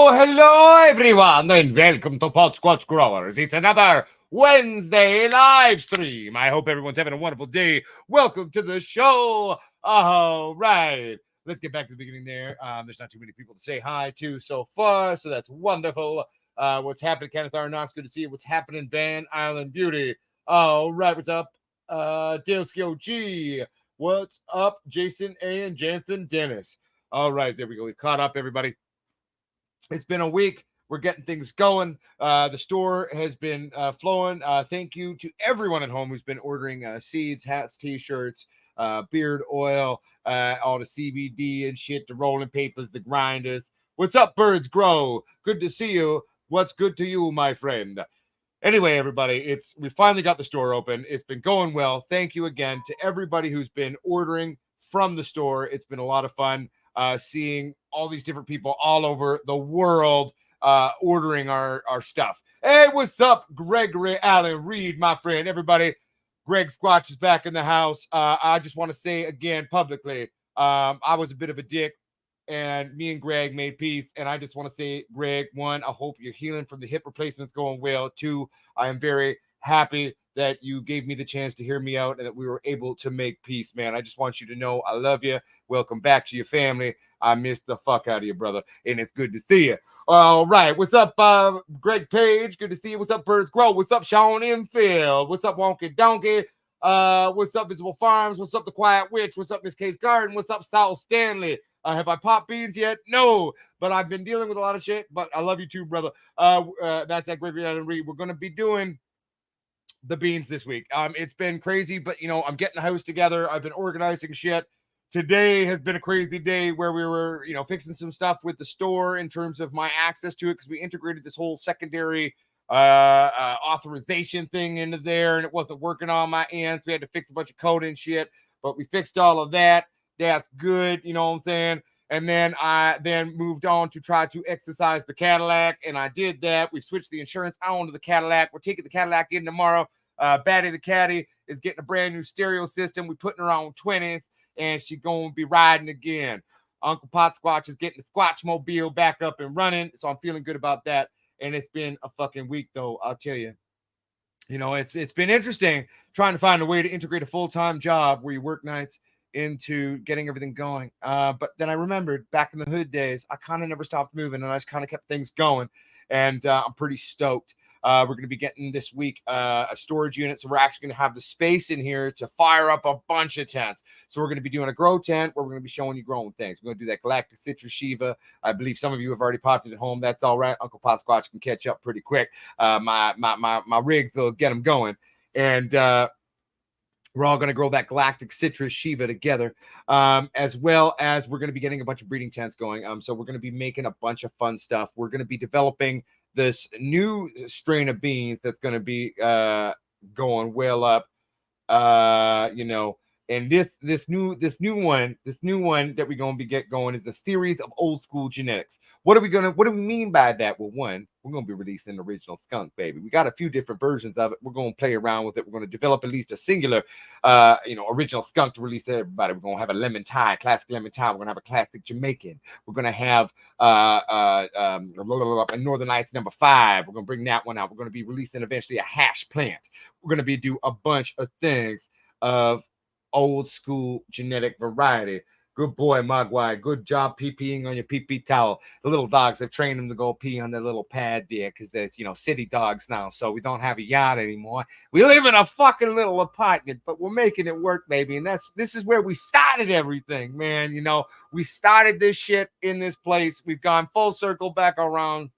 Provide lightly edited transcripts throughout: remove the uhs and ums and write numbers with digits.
Hello, everyone, and welcome to Pod Squatch Growers. It's another Wednesday live stream. I hope everyone's having a wonderful day. Welcome to the show. All right, let's get back to the beginning there. There's not too many people to say hi to so far, so that's wonderful. What's happening, Kenneth R. Knox? Good to see you. What's happening, Van Island Beauty? All right, what's up, Daleski OG? What's up, Jason A. and Jansen Dennis? All right, there we go. We caught up, everybody. It's been a week. We're getting things going. The store has been flowing. Thank you to everyone at home who's been ordering seeds, hats, t-shirts, beard oil, all the CBD and shit, the rolling papers, the grinders. What's up, Birds Grow? Good to see you. What's good to you, my friend? Anyway, everybody, we finally got the store open. It's been going well. Thank you again to everybody who's been ordering from the store. It's been a lot of fun seeing all these different people all over the world ordering our stuff. Hey, what's up, Gregory Allen Reed, my friend? Everybody, Greg Squatch is back in the house. I just want to say again publicly, I was a bit of a dick, and me and Greg made peace. And I just want to say, Greg, one, I hope you're healing from the hip replacements going well. Two, I am very happy that you gave me the chance to hear me out and that we were able to make peace, man. I just want you to know I love you. Welcome back to your family. I miss the fuck out of you, brother, and it's good to see you. All right, what's up, Greg Page? Good to see you. What's up, Birds Grow? What's up, Sean Infield? What's up, Wonky Donkey? What's up, Visible Farms? What's up, The Quiet Witch? What's up, Miss Case Garden? What's up, South Stanley? Have I popped beans yet? No, but I've been dealing with a lot of shit, but I love you too, brother. That's at Gregory Allen Reed. We're going to be doing the beans this week. It's been crazy, but I'm getting the house together. I've been organizing shit. Today has been a crazy day where we were, fixing some stuff with the store in terms of my access to it, because we integrated this whole secondary authorization thing into there, and it wasn't working on my end, so we had to fix a bunch of code and shit, but we fixed all of that. That's good, you know what I'm saying? And then I moved on to try to exercise the Cadillac, and I did that. We switched the insurance out onto the Cadillac. We're taking the Cadillac in tomorrow. Batty the Caddy is getting a brand new stereo system. We're putting her on 20th, and she's going to be riding again. Uncle Pot Squatch is getting the Squatch Mobile back up and running, so I'm feeling good about that. And it's been a fucking week, though, I'll tell you. It's been interesting trying to find a way to integrate a full-time job where you work nights into getting everything going. But then I remembered back in the hood days, I kind of never stopped moving, and I just kind of kept things going. And I'm pretty stoked. We're going to be getting this week a storage unit. So we're actually going to have the space in here to fire up a bunch of tents. So we're going to be doing a grow tent where we're going to be showing you growing things. We're going to do that Galactic Citrus Shiva. I believe some of you have already popped it at home. That's all right. Uncle Pot Squatch can catch up pretty quick. My rigs will get them going. And we're all going to grow that Galactic Citrus Shiva together, as well as we're going to be getting a bunch of breeding tents going. So we're going to be making a bunch of fun stuff. We're going to be developing this new strain of beans that's going to be going well up, and this new one that we're going to be get going is the series of old school genetics. What do we mean by that? Well, one, we're going to be releasing the original skunk, baby. We got a few different versions of it. We're going to play around with it. We're going to develop at least a singular, original skunk to release to everybody. We're going to have a lemon tie, classic lemon tie. We're going to have a classic Jamaican. We're going to have Northern Lights number 5. We're going to bring that one out. We're going to be releasing eventually a hash plant. We're going to do a bunch of things of old school genetic variety. Good boy, Mogwai. Good job pee-peeing on your pee-pee towel. The little dogs have trained them to go pee on their little pad there because there's, city dogs now. So we don't have a yard anymore. We live in a fucking little apartment, but we're making it work, baby. And this is where we started everything, man. We started this shit in this place. We've gone full circle back around.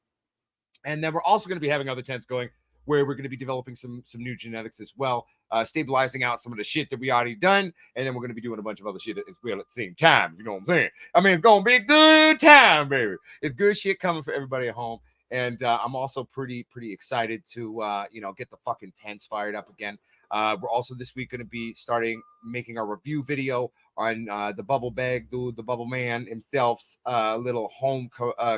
And then we're also going to be having other tents going where we're going to be developing some new genetics as well, stabilizing out some of the shit that we already done, and then we're going to be doing a bunch of other shit as well at the same time. You know what I'm saying? I mean, it's going to be a good time, baby. It's good shit coming for everybody at home. And I'm also pretty excited to, get the fucking tents fired up again. We're also this week going to be starting making our review video on the Bubble Bag dude, the Bubble Man himself's little home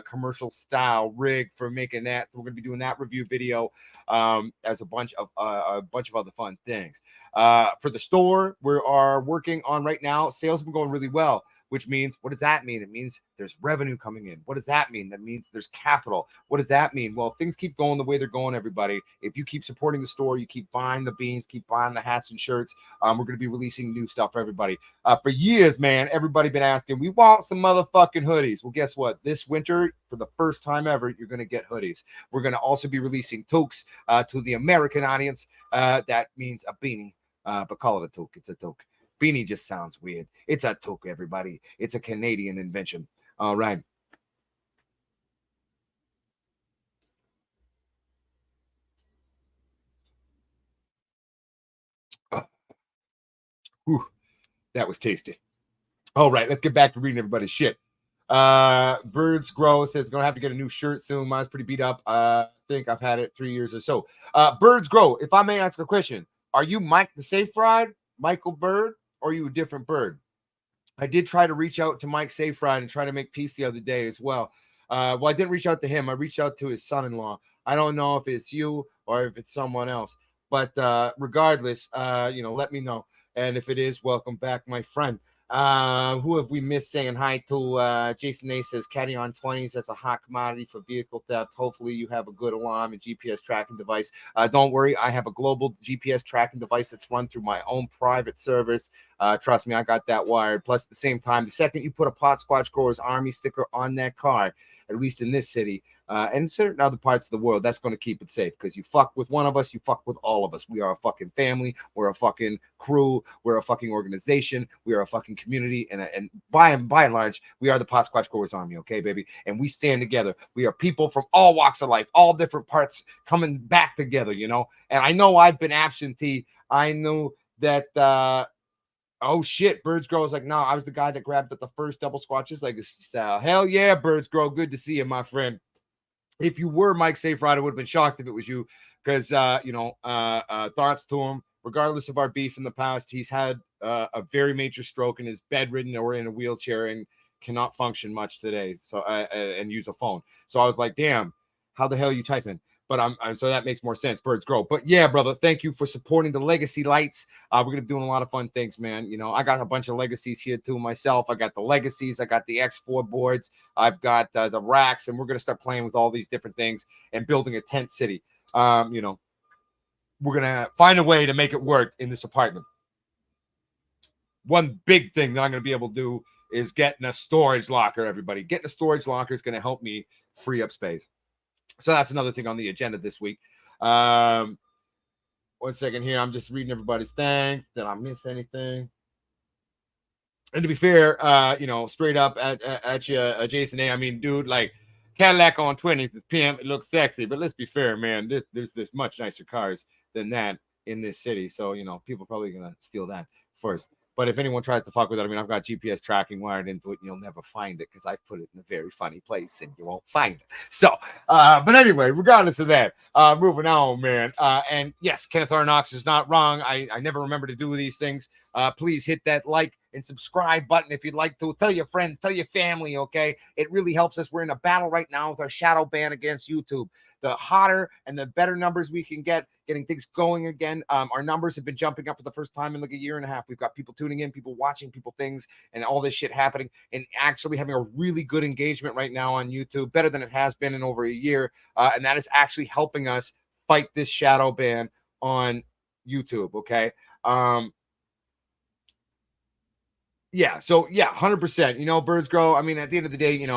commercial style rig for making that. So we're going to be doing that review video as a bunch of other fun things. For the store, we are working on right now. Sales have been going really well. which means, what does that mean? It means there's revenue coming in. What does that mean? That means there's capital. What does that mean? Well, if things keep going the way they're going, everybody, if you keep supporting the store, you keep buying the beans, keep buying the hats and shirts, we're going to be releasing new stuff for everybody. For years, man, everybody been asking, we want some motherfucking hoodies. Well, guess what? This winter, for the first time ever, you're going to get hoodies. We're going to also be releasing toques to the American audience. That means a beanie, but call it a toque. It's a toque. Beanie just sounds weird. It's a toque, everybody. It's a Canadian invention. All right. Whew, that was tasty. All right, let's get back to reading everybody's shit. Birds Grow says gonna have to get a new shirt soon. Mine's pretty beat up. I think I've had it 3 years or so. Birds Grow, if I may ask a question, are you Mike the Safe Ride, Michael Bird, or are you a different bird? I did try to reach out to Mike Safe Ride and try to make peace the other day as well. Well, I didn't reach out to him. I reached out to his son-in-law. I don't know if it's you or if it's someone else, but regardless, let me know. And if it is, welcome back, my friend. Who have we missed saying hi to? Jason A says caddy on 20s. That's a hot commodity for vehicle theft. Hopefully you have a good alarm and GPS tracking device. Don't worry, I have a global GPS tracking device that's run through my own private service. Trust me, I got that wired. Plus, at the same time, the second you put a Pot Squatch Growers Army sticker on that car, at least in this city, and certain other parts of the world, that's going to keep it safe, because you fuck with one of us, you fuck with all of us. We are a fucking family. We're a fucking crew. We're a fucking organization. We are a fucking community. And by and large, we are the Pot Squatch Growers Army, okay, baby? And we stand together. We are people from all walks of life, all different parts coming back together, you know? And I know I've been absentee. I knew that... oh shit, Birds Grow is like, no, I was the guy that grabbed at the first double squatches legacy style. Hell yeah, Birds Grow. Good to see you, my friend. If you were Mike Safe Ride, I would have been shocked if it was you, because thoughts to him. Regardless of our beef in the past, he's had a very major stroke and is bedridden or in a wheelchair and cannot function much today. So and use a phone. So I was like, damn, how the hell are you typing? But I'm so that makes more sense. Birds Grow. But yeah, brother, thank you for supporting the Legacy Lights. We're gonna be doing a lot of fun things, man. You know, I got a bunch of legacies here too myself. I got the legacies, I got the X4 boards, I've got the racks, and we're gonna start playing with all these different things and building a tent city. We're gonna find a way to make it work in this apartment. One big thing that I'm gonna be able to do is getting a storage locker, everybody. Getting a storage locker is gonna help me free up space. So that's another thing on the agenda this week. 1 second here. I'm just reading everybody's thanks. Did I miss anything? And to be fair, straight up at you, Jason A. I mean, dude, like Cadillac on 20s, this PM, it looks sexy, but let's be fair, man. There's much nicer cars than that in this city. So, people are probably gonna steal that first. But if anyone tries to fuck with it, I mean, I've got GPS tracking wired into it, and you'll never find it because I've put it in a very funny place, and you won't find it. So, but anyway, regardless of that, moving on, man. And yes, Kenneth R. Knox is not wrong. I never remember to do these things. Please hit that like and subscribe button if you'd like to. Tell your friends, tell your family, okay? It really helps us. We're in a battle right now with our shadow ban against YouTube. The hotter and the better numbers we can get, getting things going again. Our numbers have been jumping up for the first time in like a year and a half. We've got people tuning in, people watching, people things, and all this shit happening, and actually having a really good engagement right now on YouTube, better than it has been in over a year. And that is actually helping us fight this shadow ban on YouTube, okay? Yeah, so yeah, 100%. Birds Grow. I mean, at the end of the day,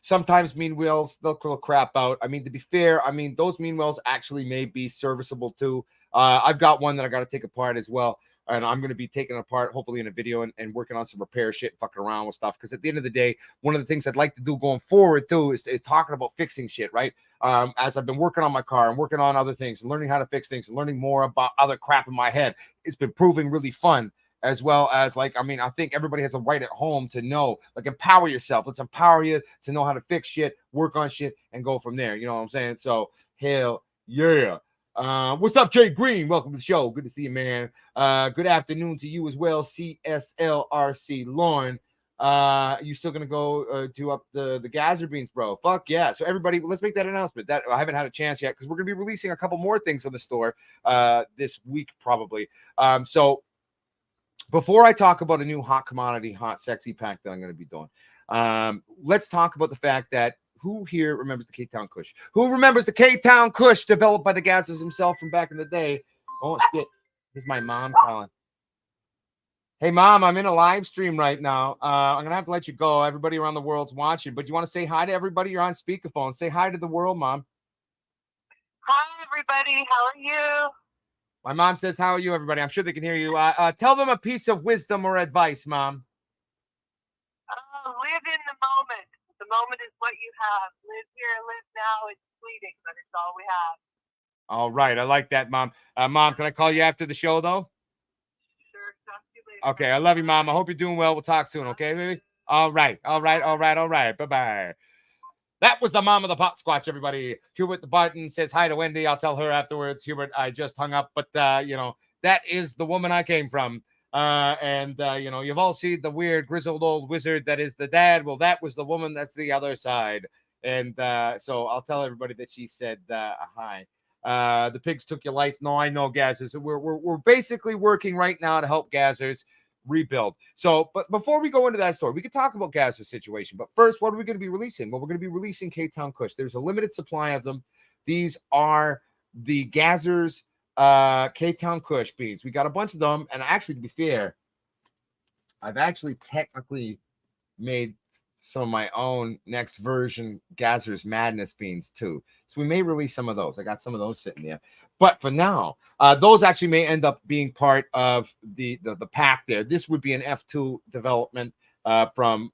sometimes mean wheels, they'll crap out. I mean, to be fair, those mean wheels actually may be serviceable too. I've got one that I got to take apart as well. And I'm going to be taking it apart, hopefully in a video, and working on some repair shit, fucking around with stuff. Because at the end of the day, one of the things I'd like to do going forward too is talking about fixing shit, right? As I've been working on my car and working on other things and learning how to fix things and learning more about other crap in my head, it's been proving really fun. As well as I think everybody has a right at home to know, empower yourself. Let's empower you to know how to fix shit, work on shit, and go from there. You know what I'm saying? So hell yeah. What's up, Jay Green? Welcome to the show. Good to see you, man. Good afternoon to you as well, CSLRC Lauren. You still gonna go do up the Gazer beans, bro? Fuck yeah. So everybody, let's make that announcement. That I haven't had a chance yet, because we're gonna be releasing a couple more things on the store this week, probably. So before I talk about a new hot commodity, hot sexy pack that I'm going to be doing, let's talk about the fact that who here remembers the K-Town Kush? Who remembers the K-Town Kush developed by the Gazzers himself from back in the day? Oh, shit. This is my mom calling. Hey, Mom, I'm in a live stream right now. I'm going to have to let you go. Everybody around the world's watching. But you want to say hi to everybody? You're on speakerphone. Say hi to the world, Mom. Hi, everybody. How are you? My mom says, how are you, everybody? I'm sure they can hear you. Tell them a piece of wisdom or advice, Mom. Live in the moment. The moment is what you have. Live here, live now. It's fleeting, but it's all we have. All right. I like that, Mom. Mom, can I call you after the show, though? Sure. Talk to you later. Okay. I love you, Mom. I hope you're doing well. We'll talk soon. Okay, baby? All right. Bye-bye. That was the mom of the pot squatch, everybody. Hubert the Barton says hi to Wendy. I'll tell her afterwards. Hubert, I just hung up, but that is the woman I came from. You've all seen the weird grizzled old wizard that is the dad. Well, that was the woman that's the other side. And so I'll tell everybody that she said hi. The pigs took your lights. No, I know, Gazzers. We're basically working right now to help Gazzers rebuild. So, but before we go into that story, we could talk about Gazzers' situation. But first, what are we going to be releasing? Well, we're going to be releasing K-Town Kush. There's a limited supply of them. These are the Gazzers K-Town Kush beans. We got a bunch of them, and actually, to be fair, I've actually technically made some of my own next version Gazzers Madness beans too. So we may release some of those. I got some of those sitting there. But for now, those actually may end up being part of the pack there. This would be an F2 development from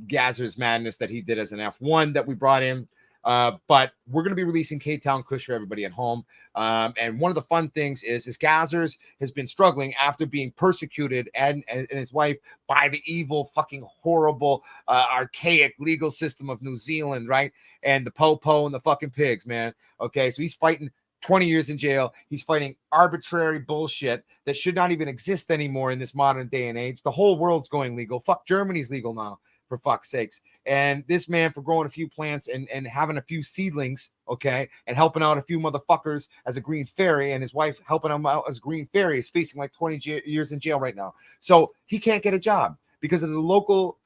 Gazzers Madness that he did as an F1 that we brought in. But we're going to be releasing K-Town Kush for everybody at home. And one of the fun things is Gazzers has been struggling after being persecuted and his wife by the evil, fucking horrible, archaic legal system of New Zealand, right? And the po-po and the fucking pigs, man. Okay, so he's fighting 20 years in jail. He's fighting arbitrary bullshit that should not even exist anymore in this modern day and age. The whole world's going legal. Fuck, Germany's legal now, for fuck's sakes. And this man, for growing a few plants and having a few seedlings, okay, and helping out a few motherfuckers as a green fairy, and his wife helping him out as a green fairy, is facing like 20 years in jail right now. So he can't get a job because of the local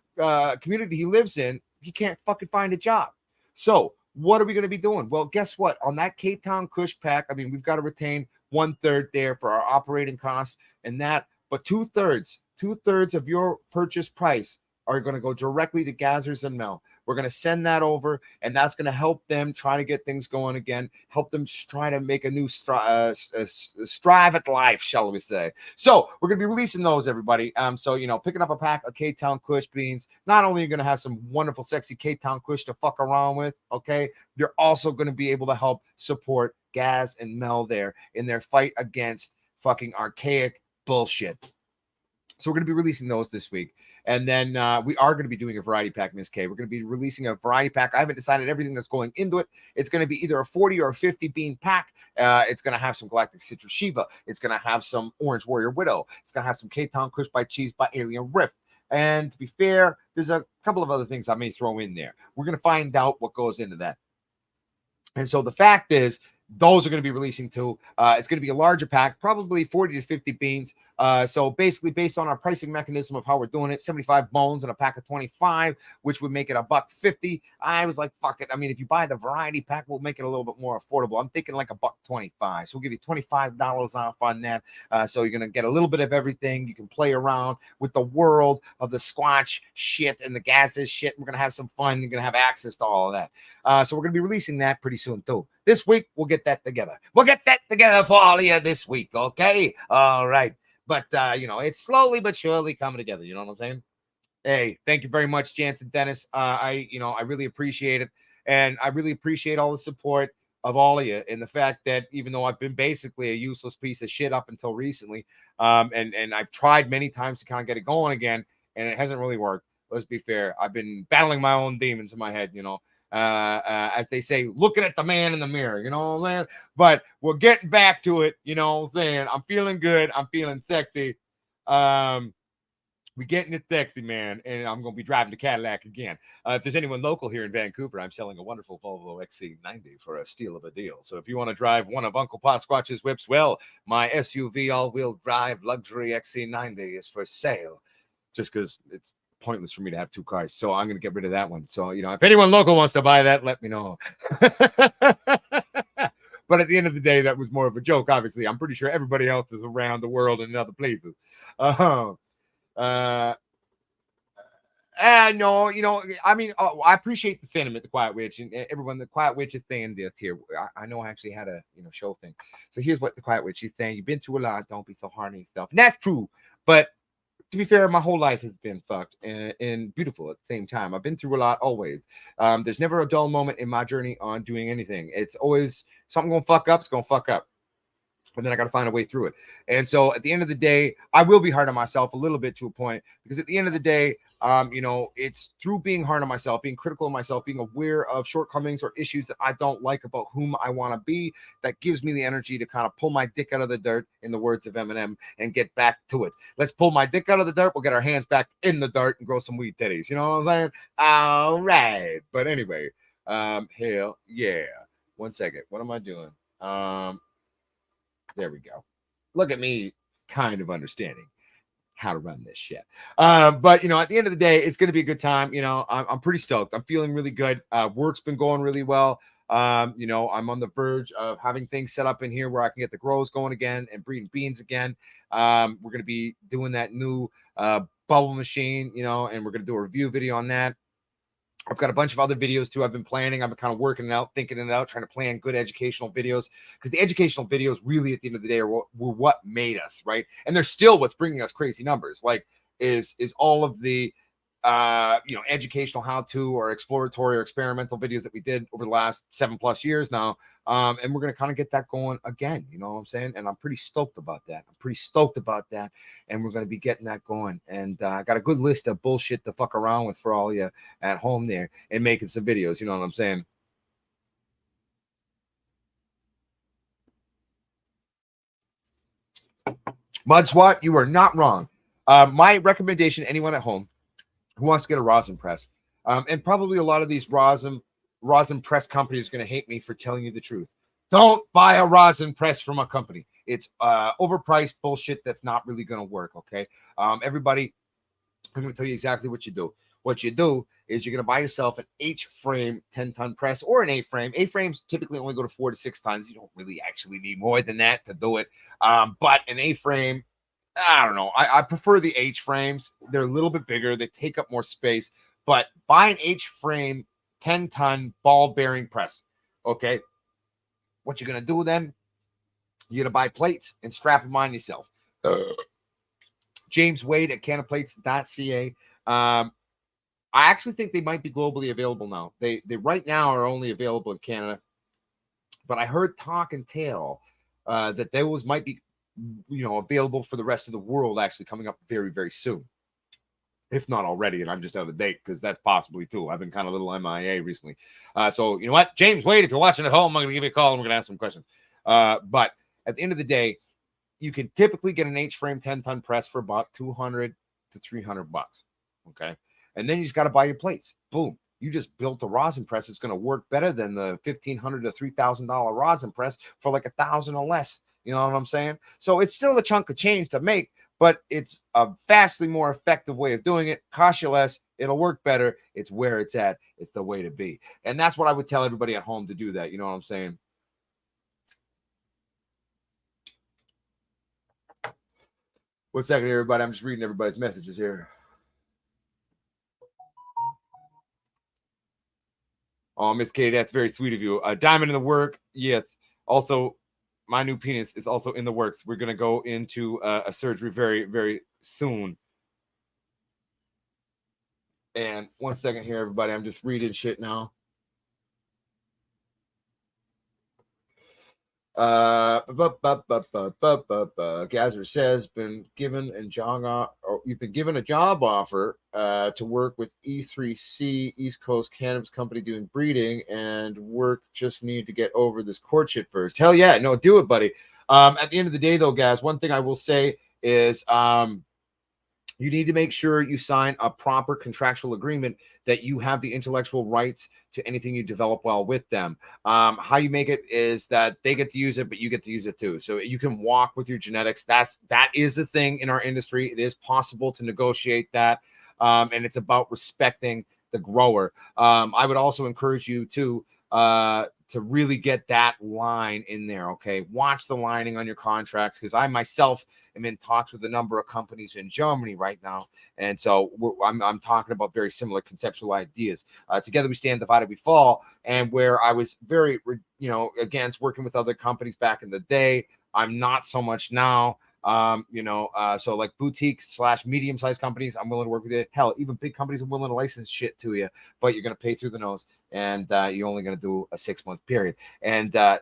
community he lives in. He can't fucking find a job. So what are we going to be doing? Well, guess what? On that K-Town Kush pack, I mean, we've got to retain 1/3 there for our operating costs and that, but 2/3 of your purchase price are going to go directly to Gazzers and Mel. We're going to send that over, and that's going to help them try to get things going again, help them just try to make a new strive at life, shall we say. So we're going to be releasing those, everybody. Picking up a pack of K-Town Kush beans, not only are you going to have some wonderful, sexy K-Town Kush to fuck around with, okay, you're also going to be able to help support Gaz and Mel there in their fight against fucking archaic bullshit. So we're going to be releasing those this week. And then we are going to be doing a variety pack, Miss K. We're going to be releasing a variety pack. I haven't decided everything that's going into it. It's going to be either a 40 or a 50 bean pack. It's going to have some Galactic Citrus Shiva. It's going to have some Orange Warrior Widow. It's going to have some K-Town Kush by Cheese by Alien Rift. And to be fair, there's a couple of other things I may throw in there. We're going to find out what goes into that. And so the fact is, those are going to be releasing too. It's going to be a larger pack, probably 40 to 50 beans. So basically, based on our pricing mechanism of how we're doing it, 75 bones and a pack of 25, which would make it $1.50. I was like, fuck it. I mean, if you buy the variety pack, we'll make it a little bit more affordable. I'm thinking like $1.25. So we'll give you $25 off on that. So you're going to get a little bit of everything. You can play around with the world of the Squatch shit and the Gazzers shit. We're going to have some fun. You're going to have access to all of that. So we're going to be releasing that pretty soon too. This week, we'll get that together. We'll get that together for all of you this week, okay? All right. But, it's slowly but surely coming together. You know what I'm saying? Hey, thank you very much, Jansen Dennis. I really appreciate it. And I really appreciate all the support of all of you and the fact that even though I've been basically a useless piece of shit up until recently, and I've tried many times to kind of get it going again, and it hasn't really worked. Let's be fair. I've been battling my own demons in my head, as they say, looking at the man in the mirror, you know what I'm saying? But we're getting back to it, you know what I'm saying? I'm feeling good. I'm feeling sexy. We getting it sexy, man, and I'm going to be driving the Cadillac again. If there's anyone local here in Vancouver, I'm selling a wonderful Volvo XC90 for a steal of a deal. So if you want to drive one of Uncle Potsquatch's whips, well, my SUV all-wheel drive luxury XC90 is for sale, just because it's pointless for me to have two cars. So I'm going to get rid of that one. So, if anyone local wants to buy that, let me know. But at the end of the day, that was more of a joke, obviously. I'm pretty sure everybody else is around the world and in other places. No, I mean, I appreciate the sentiment, the Quiet Witch, and everyone. The Quiet Witch is saying this here. I know I actually had a show thing. So here's what the Quiet Witch is saying: you've been through a lot. Don't be so hard on yourself. And that's true. But to be fair, my whole life has been fucked and beautiful at the same time. I've been through a lot always. There's never a dull moment in my journey on doing anything. It's always something gonna fuck up. It's gonna fuck up. And then I got to find a way through it. And so at the end of the day, I will be hard on myself a little bit to a point, because at the end of the day, it's through being hard on myself, being critical of myself, being aware of shortcomings or issues that I don't like about whom I want to be, that gives me the energy to kind of pull my dick out of the dirt, in the words of Eminem, and get back to it. Let's pull my dick out of the dirt. We'll get our hands back in the dirt and grow some weed titties. You know what I'm saying? All right. But anyway, hell yeah. 1 second. What am I doing? There we go. Look at me kind of understanding how to run this shit. But, at the end of the day, it's going to be a good time. I'm pretty stoked. I'm feeling really good. Work's been going really well. I'm on the verge of having things set up in here where I can get the grows going again and breeding beans again. We're going to be doing that new bubble machine, and we're going to do a review video on that. I've got a bunch of other videos too. I've been planning. I've been kind of working it out, thinking it out, trying to plan good educational videos, because the educational videos really at the end of the day were what made us, right? And they're still what's bringing us crazy numbers. Like is all of the educational how-to or exploratory or experimental videos that we did over the last 7+ years now. And we're going to kind of get that going again. You know what I'm saying? And I'm pretty stoked about that. And we're going to be getting that going. And I got a good list of bullshit to fuck around with for all you at home there and making some videos. You know what I'm saying? Mud Swat, you are not wrong. My recommendation, anyone at home who wants to get a rosin press, and probably a lot of these rosin press companies are going to hate me for telling you the truth. Don't buy a rosin press from a company. It's overpriced bullshit that's not really going to work, okay? Everybody, I'm going to tell you exactly what you do. What you do is you're going to buy yourself an H-frame 10-ton press or an A-frame. A-frames typically only go to 4 to 6 tons. You don't really actually need more than that to do it. But an A-frame, I don't know. I prefer the H-frames. They're a little bit bigger. They take up more space. But buy an H-frame 10-ton ball bearing press. Okay. What you're going to do then, you're going to buy plates and strap them on yourself. James Wade at canaplates.ca. I actually think they might be globally available now. They right now are only available in Canada. But I heard talk and tale that those might be available for the rest of the world, actually coming up very, very soon, if not already. And I'm just out of date, because that's possibly too. I've been kind of a little MIA recently. So you know what, James Wade, if you're watching at home, I'm going to give you a call and we're going to ask some questions. But at the end of the day, you can typically get an H-frame 10-ton press for about $200 to $300. Okay. And then you just got to buy your plates. Boom. You just built a rosin press. It's going to work better than the $1,500 to $3,000 rosin press for like $1,000 or less. You know what I'm saying? So it's still a chunk of change to make, but it's a vastly more effective way of doing it. Cost you less. It'll work better. It's where it's at. It's the way to be. And that's what I would tell everybody at home to do that. You know what I'm saying? One second, everybody. I'm just reading everybody's messages here. Oh, Miss Katie, that's very sweet of you. Diamond in the work. Yes. Also, my new penis is also in the works. We're going to go into a surgery very, very soon. And 1 second here, everybody. I'm just reading shit now. Gazzer says you've been given a job offer to work with E3C, East Coast Cannabis Company, doing breeding, and work just need to get over this court shit first. Hell yeah, no, do it, buddy. At the end of the day, though, guys, one thing I will say is you need to make sure you sign a proper contractual agreement that you have the intellectual rights to anything you develop while with them. How you make it is that they get to use it, but you get to use it too. So you can walk with your genetics. That is a thing in our industry. It is possible to negotiate that, and it's about respecting the grower. I would also encourage you to really get that line in there. Okay, watch the lining on your contracts, because I myself am in talks with a number of companies in Germany right now, and so I'm talking about very similar conceptual ideas. Together we stand, divided we fall. And where I was very, against working with other companies back in the day, I'm not so much now. So like boutiques / medium-sized companies, I'm willing to work with it. Hell, even big companies are willing to license shit to you, but you're going to pay through the nose, and you're only going to do a 6-month period. And at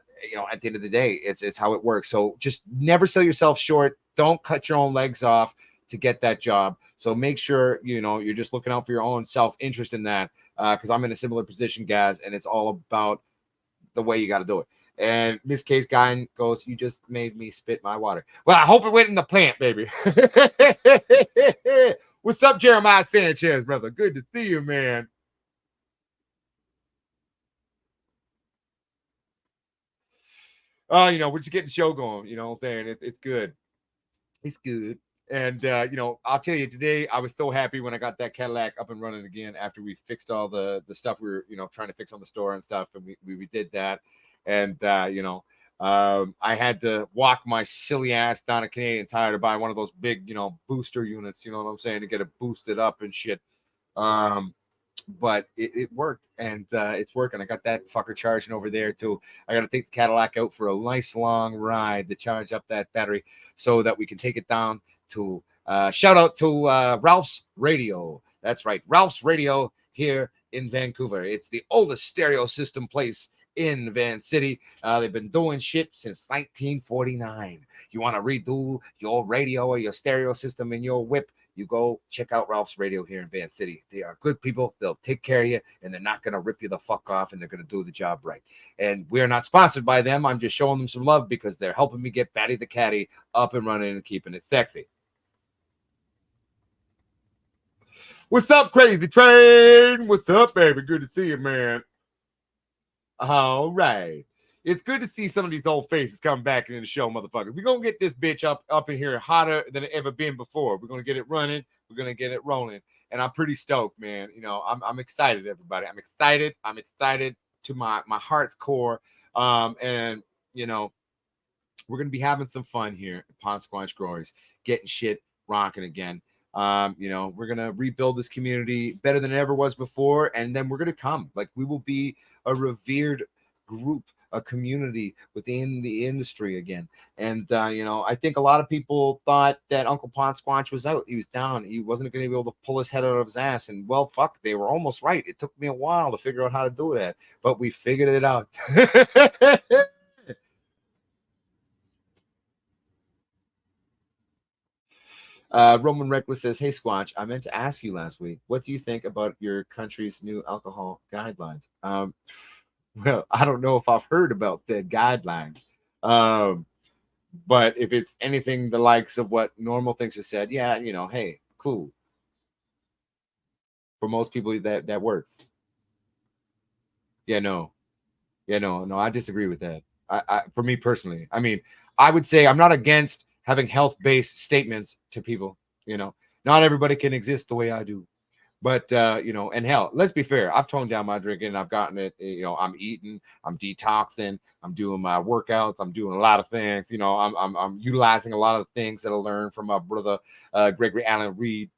the end of the day, it's how it works. So just never sell yourself short. Don't cut your own legs off to get that job. So make sure you're just looking out for your own self-interest in that, because I'm in a similar position, guys, and it's all about the way you got to do it. And Miss Case Guy goes, "You just made me spit my water." Well, I hope it went in the plant, baby. What's up, Jeremiah Sanchez, brother? Good to see you, man. We're just getting the show going. You know what I'm saying? It's good. It's good. And I'll tell you, today I was so happy when I got that Cadillac up and running again after we fixed all the stuff we were trying to fix on the store and stuff, and we did that. And I had to walk my silly ass down a Canadian Tire to buy one of those big booster units, you know what I'm saying, to get it boosted up and shit. But it worked, and it's working. I got that fucker charging over there too. I got to take the Cadillac out for a nice long ride to charge up that battery so that we can take it down to shout out to Ralph's Radio. That's right, Ralph's Radio here in Vancouver. It's the oldest stereo system place in Van City. They've been doing shit since 1949. You want to redo your radio or your stereo system in your whip, you go check out Ralph's Radio here in Van City. They are good people. They'll take care of you, and they're not going to rip you the fuck off, and they're going to do the job right. And we're not sponsored by them. I'm just showing them some love because they're helping me get Batty the Caddy up and running and keeping it sexy. What's up, Crazy Train? What's up, baby? Good to see you, man. All right. It's good to see some of these old faces coming back into the show, motherfuckers. We're going to get this bitch up in here hotter than it ever been before. We're going to get it running. We're going to get it rolling. And I'm pretty stoked, man. I'm excited, everybody. I'm excited. I'm excited to my heart's core. And we're going to be having some fun here at Pond Squatch Growers, getting shit rocking again. We're going to rebuild this community better than it ever was before. And then we're going to come. Like, we will be a revered group, a community within the industry again. And I think a lot of people thought that Uncle Pond Squatch was out. He was down. He wasn't going to be able to pull his head out of his ass. And well, fuck, they were almost right. It took me a while to figure out how to do that, but we figured it out. Roman Reckless says, "Hey Squatch, I meant to ask you last week, what do you think about your country's new alcohol guidelines?" Well, I don't know if I've heard about the guidelines. But if it's anything the likes of what normal things have said, yeah, hey, cool. For most people, that works. Yeah, no, I disagree with that. For me personally, I mean, I would say I'm not against having health-based statements to people. Not everybody can exist the way I do. But, and hell, let's be fair. I've toned down my drinking. I've gotten it. I'm eating. I'm detoxing. I'm doing my workouts. I'm doing a lot of things. I'm utilizing a lot of things that I learned from my brother, Gregory Allen Reed.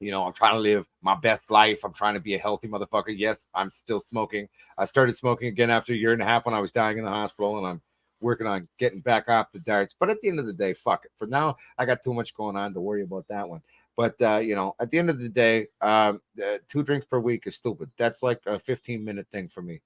I'm trying to live my best life. I'm trying to be a healthy motherfucker. Yes, I'm still smoking. I started smoking again after a year and a half when I was dying in the hospital, and I'm working on getting back off the darts. But at the end of the day, fuck it. For now, I got too much going on to worry about that one. But, at the end of the day, 2 drinks per week is stupid. That's like a 15-minute thing for me.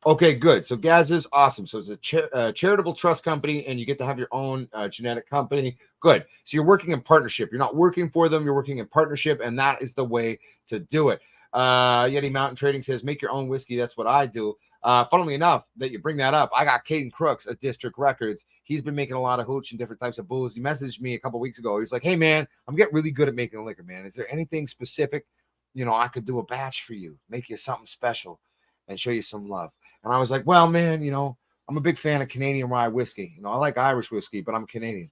Okay, good. So Gaz is awesome. So it's a charitable trust company, and you get to have your own genetic company. Good. So you're working in partnership. You're not working for them. You're working in partnership, and that is the way to do it. Yeti Mountain Trading says, make your own whiskey. That's what I do. Funnily enough, that you bring that up, I got Caden Crooks at District Records. He's been making a lot of hooch and different types of booze. He messaged me a couple weeks ago. He's like, hey, man, I'm getting really good at making liquor, man. Is there anything specific, I could do a batch for you, make you something special and show you some love? And I was like, well, man, I'm a big fan of Canadian rye whiskey. I like Irish whiskey, but I'm Canadian.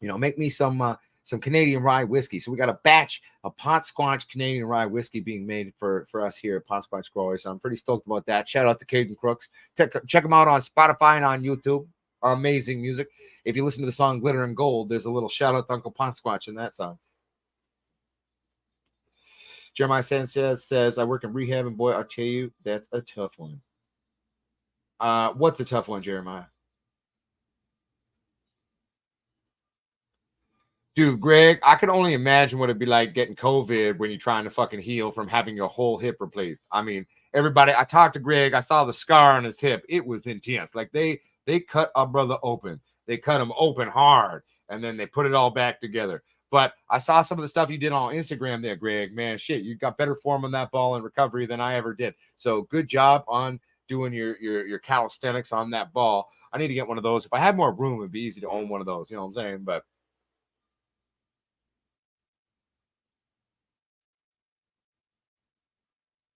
Make me some Canadian rye whiskey. So we got a batch of pot squatch Canadian rye whiskey being made for us here at Pot Squatch Growers. So I'm pretty stoked about that. Shout out to Caden Crooks. Check them out on Spotify and on YouTube. Amazing music. If you listen to the song Glitter and Gold, there's a little shout out to Uncle Pot Squatch in that song. Jeremiah Sanchez says, I work in rehab, and boy, I'll tell you, that's a tough one. What's a tough one, Jeremiah? Dude, Greg, I can only imagine what it'd be like getting COVID when you're trying to fucking heal from having your whole hip replaced. I mean, everybody, I talked to Greg, I saw the scar on his hip. It was intense. Like they cut our brother open. They cut him open hard, and then they put it all back together. But I saw some of the stuff you did on Instagram there, Greg. Man, shit, you got better form on that ball and recovery than I ever did. So good job on doing your calisthenics on that ball. I need to get one of those. If I had more room, it'd be easy to own one of those. You know what I'm saying? But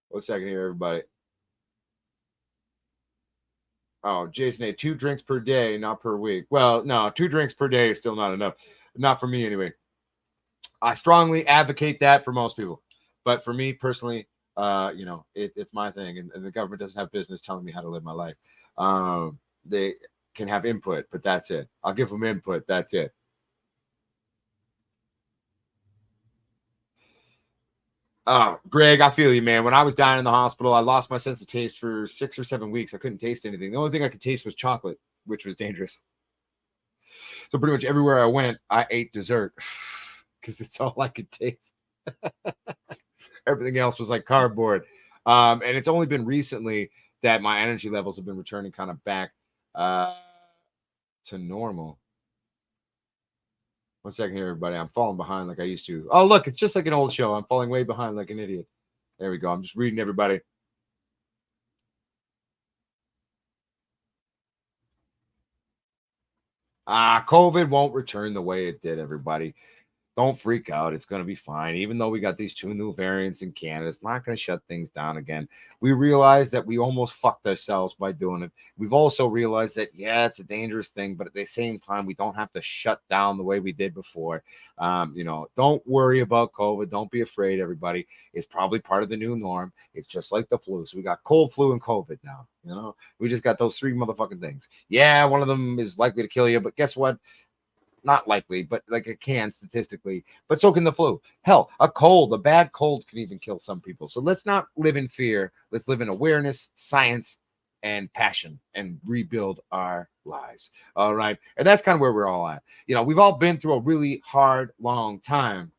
one second here, everybody. Oh, Jason, 2 drinks per day, not per week. Well, no, 2 drinks per day is still not enough. Not for me, anyway. I strongly advocate that for most people. But for me personally, it's my thing. And the government doesn't have business telling me how to live my life. They can have input, but that's it. I'll give them input. That's it. Greg, I feel you, man. When I was dying in the hospital, I lost my sense of taste for 6 or 7 weeks. I couldn't taste anything. The only thing I could taste was chocolate, which was dangerous. So pretty much everywhere I went, I ate dessert because it's all I could taste. Everything else was like cardboard. And it's only been recently that my energy levels have been returning kind of back to normal. 1 second here, everybody. I'm falling behind like I used to. Oh, look, it's just like an old show. I'm falling way behind like an idiot. There we go. I'm just reading everybody. COVID won't return the way it did, everybody. Don't freak out. It's going to be fine. Even though we got these 2 new variants in Canada, it's not going to shut things down again. We realized that we almost fucked ourselves by doing it. We've also realized that, yeah, it's a dangerous thing, but at the same time, we don't have to shut down the way we did before. Don't worry about COVID. Don't be afraid, everybody. It's probably part of the new norm. It's just like the flu. So we got cold, flu, and COVID now. We just got those 3 motherfucking things. Yeah, one of them is likely to kill you, but guess what? Not likely, but like it can statistically, but so can the flu. Hell, a bad cold can even kill some people. So let's not live in fear. Let's live in awareness, science, and passion and rebuild our lives. All right. And that's kind of where we're all at. We've all been through a really hard, long time.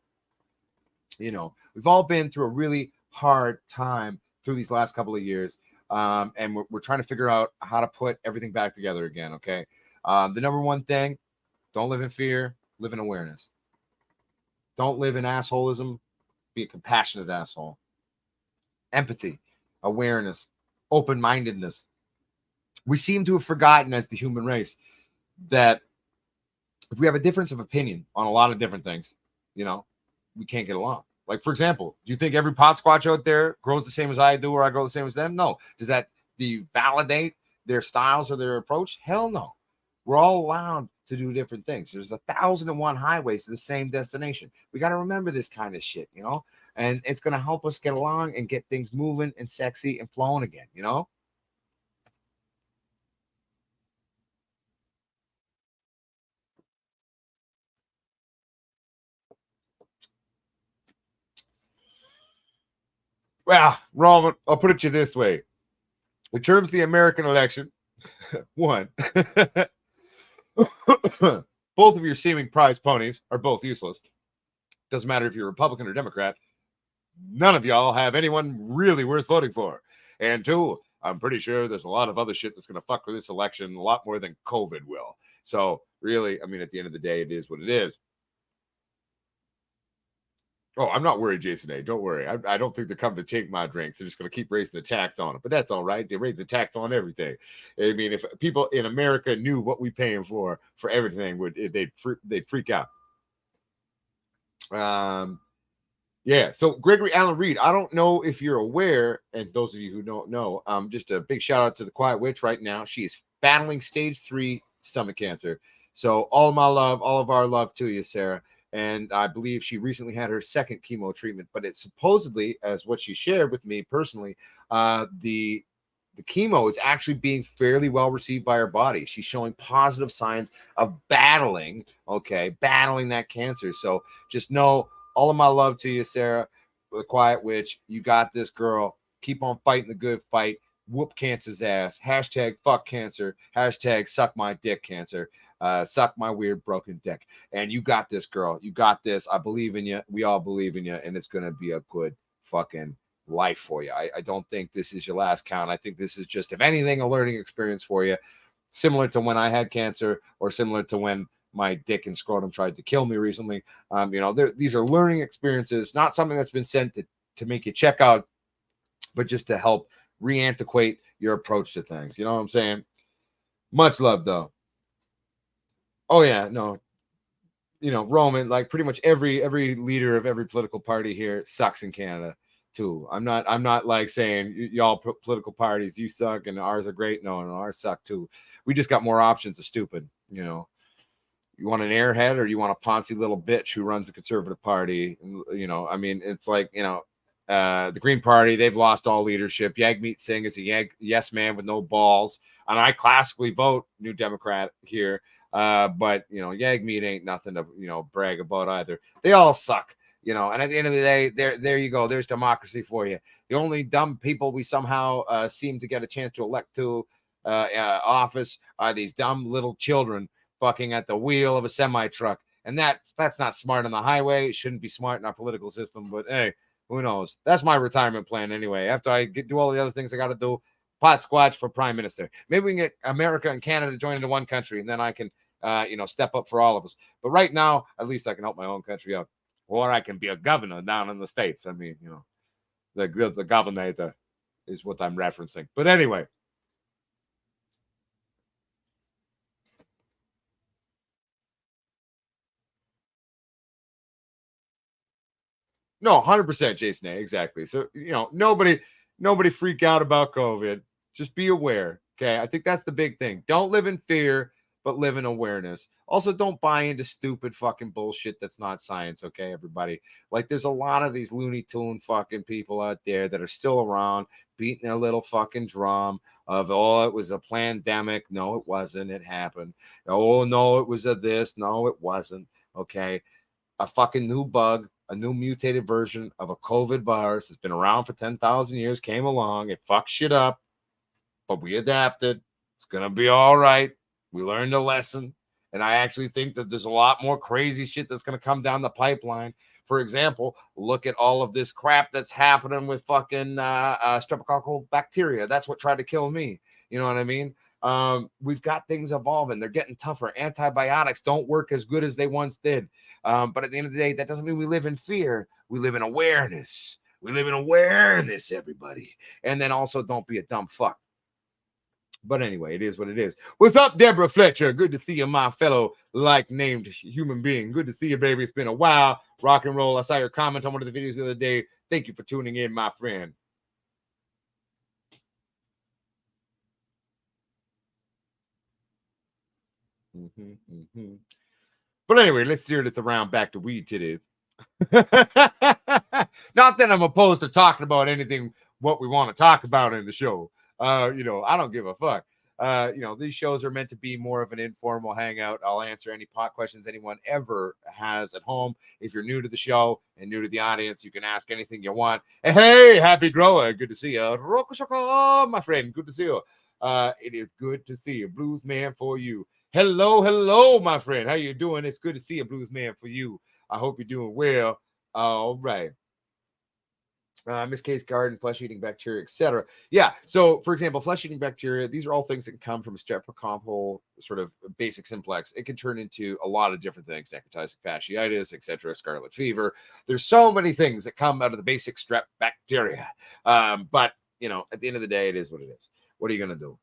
We've all been through a really hard time through these last couple of years. And we're trying to figure out how to put everything back together again. Okay. The number one thing, don't live in fear, live in awareness. Don't live in assholism, be a compassionate asshole. Empathy, awareness, open-mindedness. We seem to have forgotten as the human race that if we have a difference of opinion on a lot of different things, we can't get along. Like, for example, do you think every pot squatch out there grows the same as I do or I grow the same as them? No. Does that validate their styles or their approach? Hell no. We're all allowed to do different things. There's 1,001 highways to the same destination. We got to remember this kind of shit, and it's going to help us get along and get things moving and sexy and flowing again, Well, Roman, I'll put it to you this way. In terms of the American election, one, both of your seeming prize ponies are both useless. Doesn't matter if you're Republican or Democrat. None of y'all have anyone really worth voting for. And 2, I'm pretty sure there's a lot of other shit that's going to fuck with this election a lot more than COVID will. So really, at the end of the day, it is what it is. Oh, I'm not worried, Jason A. Don't worry. I don't think they're coming to take my drinks. They're just going to keep raising the tax on them. But that's all right. They raise the tax on everything. I mean, if people in America knew what we paying for everything, they'd freak out. Yeah. So Gregory Allen Reed, I don't know if you're aware, and those of you who don't know, just a big shout out to the Quiet Witch right now. She is battling stage 3 stomach cancer. So all of my love, all of our love to you, Sarah. And I believe she recently had her second chemo treatment, but it's supposedly, as what she shared with me personally, the chemo is actually being fairly well received by her body. She's showing positive signs of battling that cancer. So just know all of my love to you, Sarah, the Quiet Witch. You got this, girl. Keep on fighting the good fight. Whoop cancer's ass. Hashtag fuck cancer. Hashtag suck my dick cancer. Suck my weird broken dick. And you got this, girl. You got this. I believe in you. We all believe in you. And it's going to be a good fucking life for you. I don't think this is your last count. I think this is just, if anything, a learning experience for you. Similar to when I had cancer, or similar to when my dick and scrotum tried to kill me recently. These are learning experiences, not something that's been sent to make you check out, but just to help re-antiquate your approach to things. You know what I'm saying? Much love, though. Oh yeah, no. Roman, like pretty much every leader of every political party here sucks in Canada too. I'm not like saying y'all political parties, you suck and ours are great. No, ours suck too. We just got more options of stupid. You want an airhead, or you want a poncy little bitch who runs the Conservative Party? I mean, it's like, the Green Party, they've lost all leadership. Jagmeet Singh is a yes man with no balls. And I classically vote New Democrat here. But Jagmeet ain't nothing to brag about either. They all suck. And at the end of the day, there you go. There's democracy for you. The only dumb people we somehow seem to get a chance to elect to office are these dumb little children fucking at the wheel of a semi-truck. And that's not smart on the highway. It shouldn't be smart in our political system. But hey, who knows? That's my retirement plan anyway. After I do all the other things I got to do, pot squatch for prime minister. Maybe we can get America and Canada joined into one country, and then I can, step up for all of us. But right now, at least I can help my own country out. Or I can be a governor down in the States. I mean, the governor is what I'm referencing. But anyway. No, 100%, Jason A. Exactly. So, nobody freak out about COVID. Just be aware. Okay. I think that's the big thing. Don't live in fear, but live in awareness. Also, don't buy into stupid fucking bullshit that's not science. Okay, everybody. Like, there's a lot of these Looney Tune fucking people out there that are still around beating their little fucking drum of, oh, it was a pandemic. No, it wasn't. It happened. Oh, no, it was a this. No, it wasn't. Okay. A fucking new bug, a new mutated version of a COVID virus that's been around for 10,000 years came along. It fucked shit up, but we adapted. It's going to be all right. We learned a lesson. And I actually think that there's a lot more crazy shit that's going to come down the pipeline. For example, look at all of this crap that's happening with fucking streptococcal bacteria. That's what tried to kill me. You know what I mean? We've got things evolving. They're getting tougher. Antibiotics don't work as good as they once did. But at the end of the day, that doesn't mean we live in fear. We live in awareness. We live in awareness, everybody. And then also don't be a dumb fuck. But anyway, it is what it is. What's up, Deborah Fletcher? Good to see you, my fellow like-named human being. Good to see you, baby. It's been a while. Rock and roll. I saw your comment on one of the videos the other day. Thank you for tuning in, my friend. But anyway, let's steer this around back to weed titties. Not that I'm opposed to talking about anything what we want to talk about in the show. I don't give a fuck. These shows are meant to be more of an informal hangout. I'll answer any pot questions anyone ever has at home. If you're new to the show and new to the audience, you can ask anything you want. Hey, happy grower. Good to see you. Rokoshoko, my friend. Good to see you. It is good to see you. Blues man for you. Hello, my friend. How you doing? It's good to see you, Blues man for you. I hope you're doing well. All right. Miss K's garden, flesh-eating bacteria, etc. Yeah. So, for example, flesh-eating bacteria, these are all things that can come from a streptococcal sort of basic simplex. It can turn into a lot of different things: necrotizing fasciitis, etc., scarlet fever. There's so many things that come out of the basic strep bacteria. But at the end of the day, it is what it is. What are you going to do?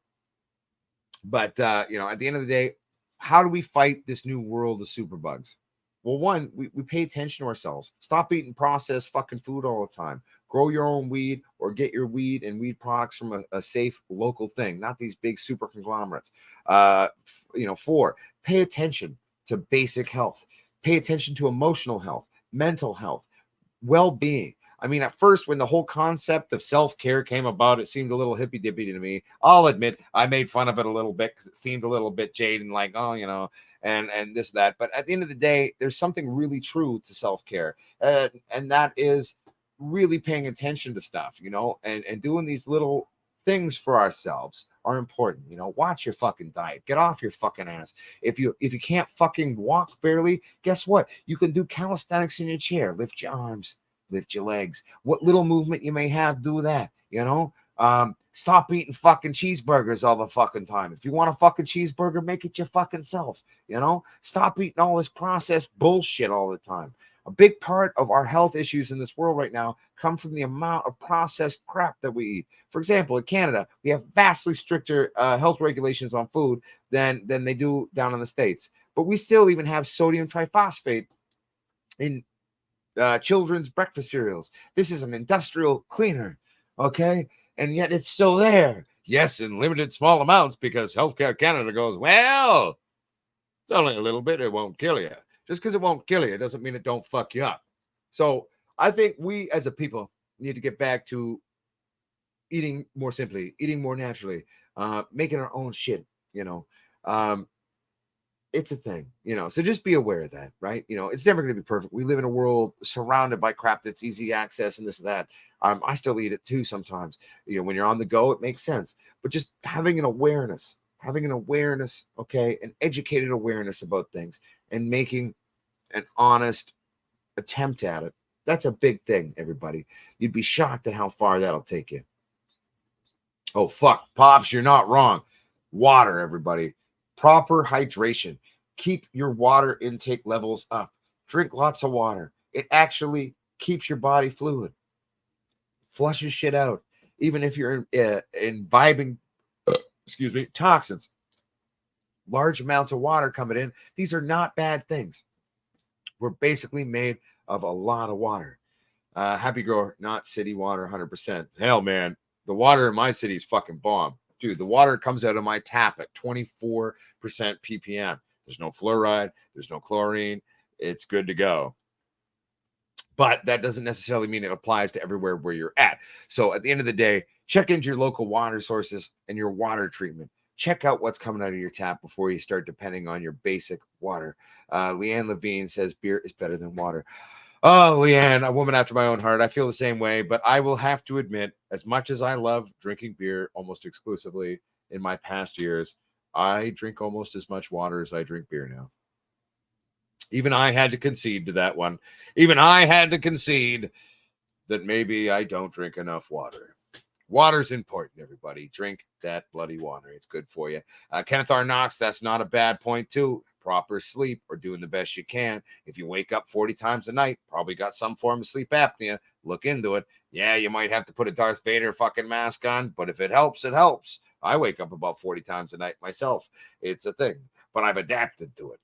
But at the end of the day, how do we fight this new world of superbugs? Well, one, we pay attention to ourselves. Stop eating processed fucking food all the time. Grow your own weed or get your weed and weed products from a safe local thing, not these big super conglomerates. Four, pay attention to basic health. Pay attention to emotional health, mental health, well-being. I mean, at first, when the whole concept of self-care came about, it seemed a little hippy-dippy to me. I'll admit, I made fun of it a little bit because it seemed a little bit jaded and like, and this, that. But at the end of the day, there's something really true to self-care. And that is really paying attention to stuff, and doing these little things for ourselves are important. Watch your fucking diet. Get off your fucking ass. If you can't fucking walk barely, guess what? You can do calisthenics in your chair. Lift your arms. Lift your legs. What little movement you may have, do that. Stop eating fucking cheeseburgers all the fucking time. If you want a fucking cheeseburger, make it your fucking self. Stop eating all this processed bullshit all the time. A big part of our health issues in this world right now come from the amount of processed crap that we eat. For example, in Canada, we have vastly stricter health regulations on food than they do down in the States. But we still even have sodium triphosphate in children's breakfast cereals. This is an industrial cleaner, okay? And yet it's still there. Yes, in limited small amounts, because Healthcare Canada goes, well, it's only a little bit. It won't kill you. Just because it won't kill you doesn't mean it don't fuck you up. So I think we as a people need to get back to eating more simply, eating more naturally, making our own shit, it's a thing, so just be aware of that, right? It's never going to be perfect. We live in a world surrounded by crap that's easy access and this and that. I still eat it too sometimes. When you're on the go, it makes sense, but just having an awareness, okay, an educated awareness about things and making an honest attempt at it. That's a big thing, everybody. You'd be shocked at how far that'll take you. Oh, fuck, Pops, you're not wrong. Water, everybody. Proper hydration. Keep your water intake levels up. Drink lots of water. It actually keeps your body fluid. Flushes shit out. Even if you're imbibing, toxins. Large amounts of water coming in. These are not bad things. We're basically made of a lot of water. Happy grower, not city water 100%. Hell, man. The water in my city is fucking bomb. Dude, the water comes out of my tap at 24% ppm. There's no fluoride. There's no chlorine. It's good to go. But that doesn't necessarily mean it applies to everywhere where you're at. So at the end of the day, check into your local water sources and your water treatment. Check out what's coming out of your tap before you start depending on your basic water. Leanne Levine says beer is better than water. Oh, Leanne, a woman after my own heart. I feel the same way, but I will have to admit, as much as I love drinking beer almost exclusively in my past years, I drink almost as much water as I drink beer now. Even I had to concede to that one. Even I had to concede that maybe I don't drink enough water. Water's important, everybody. Drink that bloody water. It's good for you. Kenneth R. Knox, that's not a bad point, too. Proper sleep or doing the best you can. If you wake up 40 times a night, probably got some form of sleep apnea. Look into it. Yeah, you might have to put a Darth Vader fucking mask on, but if it helps, it helps. I wake up about 40 times a night myself. It's a thing, but I've adapted to it.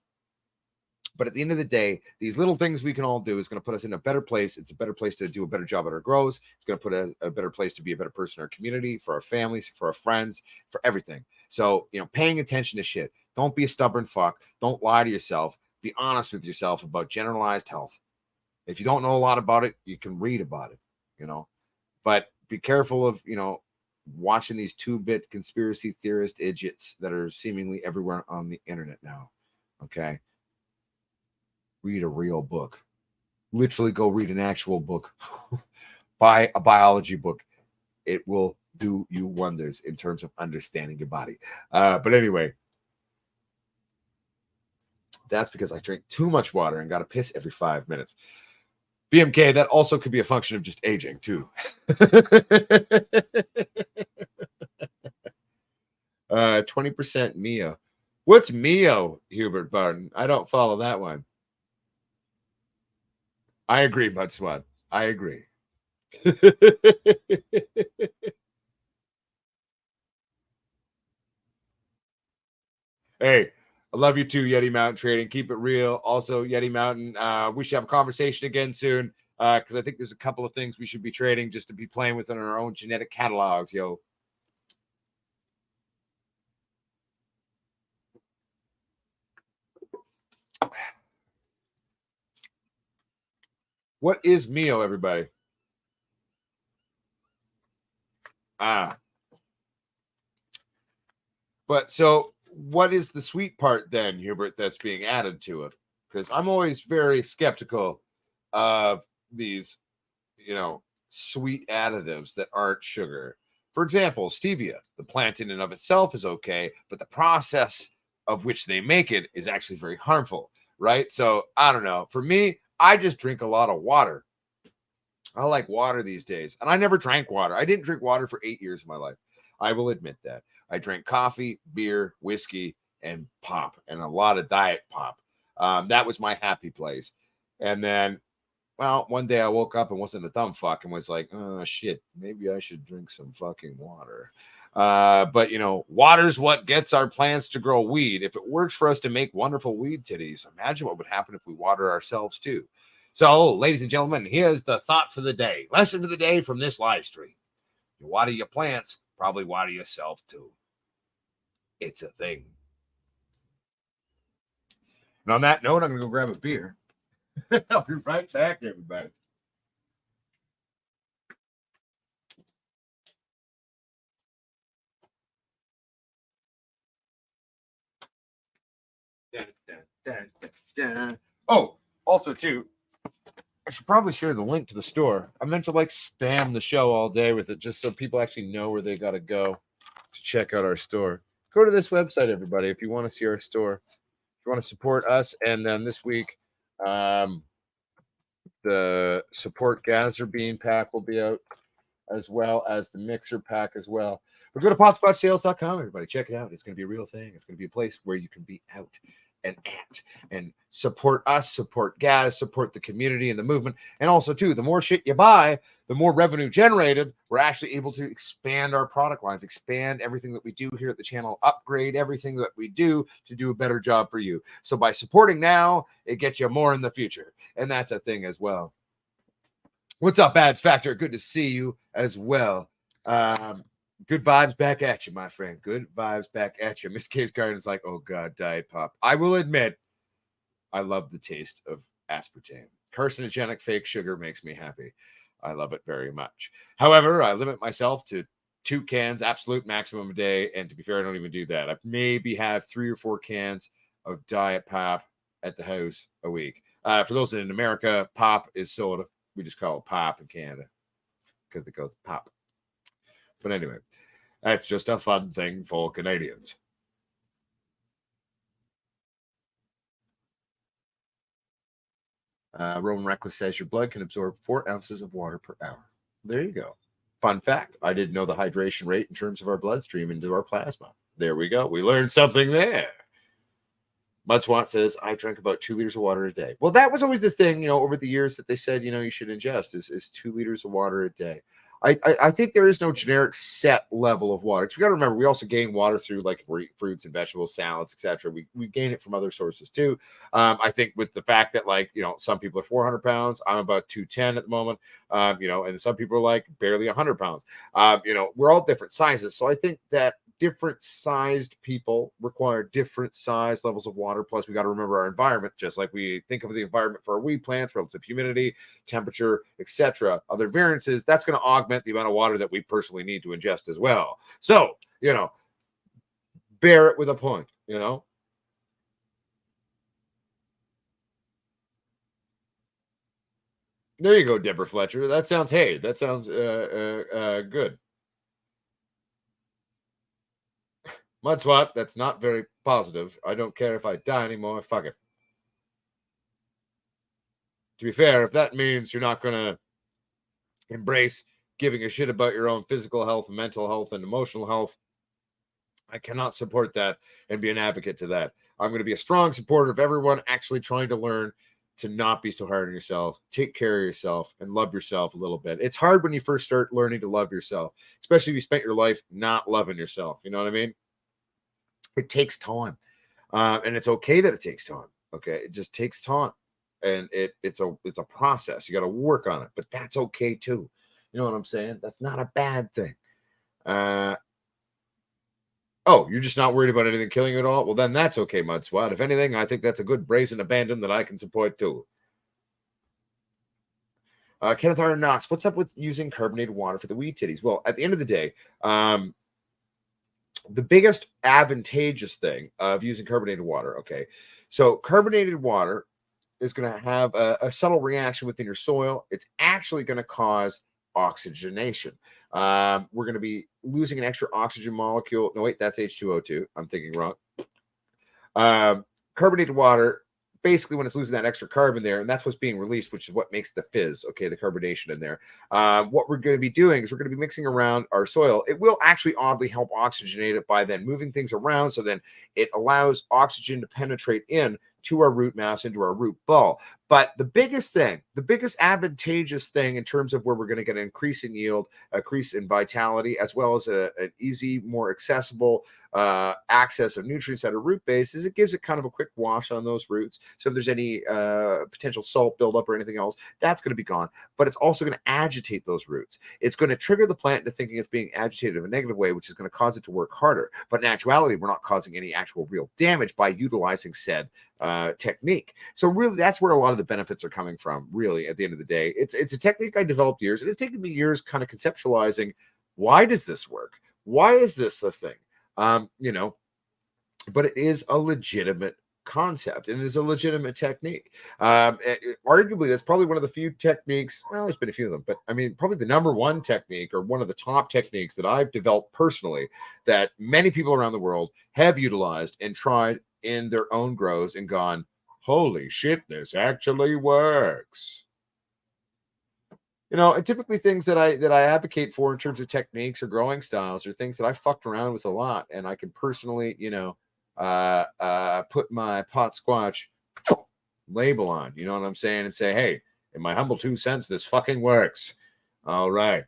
But at the end of the day, these little things we can all do is going to put us in a better place. It's a better place to do a better job at our grows. It's going to put a better place to be a better person in our community, for our families, for our friends, for everything. So, paying attention to shit. Don't be a stubborn fuck. Don't lie to yourself. Be honest with yourself about generalized health. If you don't know a lot about it, you can read about it, But be careful of, watching these 2-bit conspiracy theorist idiots that are seemingly everywhere on the internet now. Okay? Read a real book. Literally go read an actual book. Buy a biology book. It will do you wonders in terms of understanding your body. But anyway, that's because I drink too much water and got to piss every 5 minutes. BMK, that also could be a function of just aging too. 20% Mio. What's Mio, Hubert Barton? I don't follow that one. I agree, Bud Swat. I agree. Hey, I love you too, Yeti Mountain Trading. Keep it real. Also, Yeti Mountain, we should have a conversation again soon because I think there's a couple of things we should be trading just to be playing within our own genetic catalogs, yo. What is Mio, everybody? But so what is the sweet part then, Hubert, that's being added to it? Because I'm always very skeptical of these, sweet additives that aren't sugar. For example, stevia, the plant in and of itself is okay, but the process of which they make it is actually very harmful, right? So I don't know. For me, I just drink a lot of water. I like water these days. And I never drank water. I didn't drink water for 8 years of my life. I will admit that. I drank coffee, beer, whiskey, and pop, and a lot of diet pop. That was my happy place. And then, well, one day I woke up and wasn't a dumb fuck and was like, oh, shit, maybe I should drink some fucking water. But, water's what gets our plants to grow weed. If it works for us to make wonderful weed titties, imagine what would happen if we water ourselves too. So, ladies and gentlemen, here's the thought for the day. Lesson for the day from this live stream. You water your plants, probably water yourself too. It's a thing. And on that note, I'm going to go grab a beer. I'll be right back, everybody. Dun, dun, dun, oh, also, too, I should probably share the link to the store. I meant to spam the show all day with it just so people actually know where they got to go to check out our store. Go to this website, everybody, if you want to see our store. If you want to support us. And then this week, the support Gazer Bean pack will be out, as well as the mixer pack as well. But go to potsquatchsales.com, everybody. Check it out. It's going to be a real thing. It's going to be a place where you can be out and at and support us, support Gaz, support the community and the movement. And also, too, the more shit you buy, the more revenue generated. We're actually able to expand our product lines, expand everything that we do here at the channel, upgrade everything that we do to do a better job for you. So by supporting now, it gets you more in the future. And that's a thing as well. What's up, Ads Factor? Good to see you as well. Good vibes back at you, my friend. Good vibes back at you. Miss K's Garden is like, oh God, Diet Pop. I will admit, I love the taste of aspartame. Carcinogenic fake sugar makes me happy. I love it very much. However, I limit myself to 2 cans, absolute maximum a day. And to be fair, I don't even do that. I maybe have 3 or 4 cans of Diet Pop at the house a week. For those in America, pop is soda. We just call it pop in Canada because it goes pop. But anyway, that's just a fun thing for Canadians. Roman Reckless says your blood can absorb 4 ounces of water per hour. There you go. Fun fact. I didn't know the hydration rate in terms of our bloodstream into our plasma. There we go. We learned something there. Mudswat says, I drink about 2 liters of water a day. Well, that was always the thing, over the years that they said, you should ingest is 2 liters of water a day. I think there is no generic set level of water. Because we got to remember, we also gain water through fruits and vegetables, salads, etc. We gain it from other sources too. I think with the fact that some people are 400 pounds, I'm about 210 at the moment. And some people are barely 100 pounds. We're all different sizes, so I think that different sized people require different size levels of water. Plus, we got to remember our environment, just like we think of the environment for our weed plants, relative humidity, temperature, etc. Other variances, that's going to augment the amount of water that we personally need to ingest as well. So, bear it with a point, There you go, Deborah Fletcher. That sounds good. Mudswat, that's not very positive. I don't care if I die anymore. Fuck it. to be fair, if that means you're not going to embrace giving a shit about your own physical health, mental health, and emotional health, I cannot support that and be an advocate to that. I'm going to be a strong supporter of everyone actually trying to learn to not be so hard on yourself, take care of yourself, and love yourself a little bit. It's hard when you first start learning to love yourself, especially if you spent your life not loving yourself. You know what I mean? It takes time. And it's okay that it takes time. Okay. It just takes time. And it's a process. You got to work on it, but that's okay too. You know what I'm saying? That's not a bad thing. Oh, you're just not worried about anything killing you at all? Well, then that's okay, Mud Swat. If anything, I think that's a good brazen abandon that I can support too. Kenneth R. Knox, what's up with using carbonated water for the weed titties? Well, at the end of the day, the biggest advantageous thing of using carbonated water, okay, so carbonated water is going to have a subtle reaction within your soil. It's actually going to cause oxygenation. We're going to be losing an extra oxygen molecule. No, wait, that's H2O2. I'm thinking wrong. Carbonated water, basically when it's losing that extra carbon there, and that's what's being released, which is what makes the fizz, okay, the carbonation in there. What we're going to be doing is we're going to be mixing around our soil. It will actually oddly help oxygenate it by then moving things around, so then it allows oxygen to penetrate in to our root mass, into our root ball. But the biggest thing, the biggest advantageous thing in terms of where we're going to get an increase in yield, increase in vitality, as well as an easy, more accessible access of nutrients at a root base, is it gives it kind of a quick wash on those roots. So if there's any potential salt buildup or anything else, that's going to be gone. But it's also going to agitate those roots. It's going to trigger the plant into thinking it's being agitated in a negative way, which is going to cause it to work harder. But in actuality, we're not causing any actual real damage by utilizing said technique. So really, that's where a lot of the benefits are coming from. Really, at the end of the day, it's a technique I developed years. It has taken me years kind of conceptualizing, why does this work? Why is this the thing? You know, but it is a legitimate concept and it is a legitimate technique. Arguably, that's probably one of the few techniques. Well, there's been a few of them, but I mean, probably the number one technique or one of the top techniques that I've developed personally that many people around the world have utilized and tried in their own grows and gone, holy shit, this actually works. You know, and typically things that I advocate for in terms of techniques or growing styles are things that I fucked around with a lot, and I can personally, you know, put my pot squatch label on. You know what I'm saying? And say, hey, in my humble 2 cents, this fucking works. All right.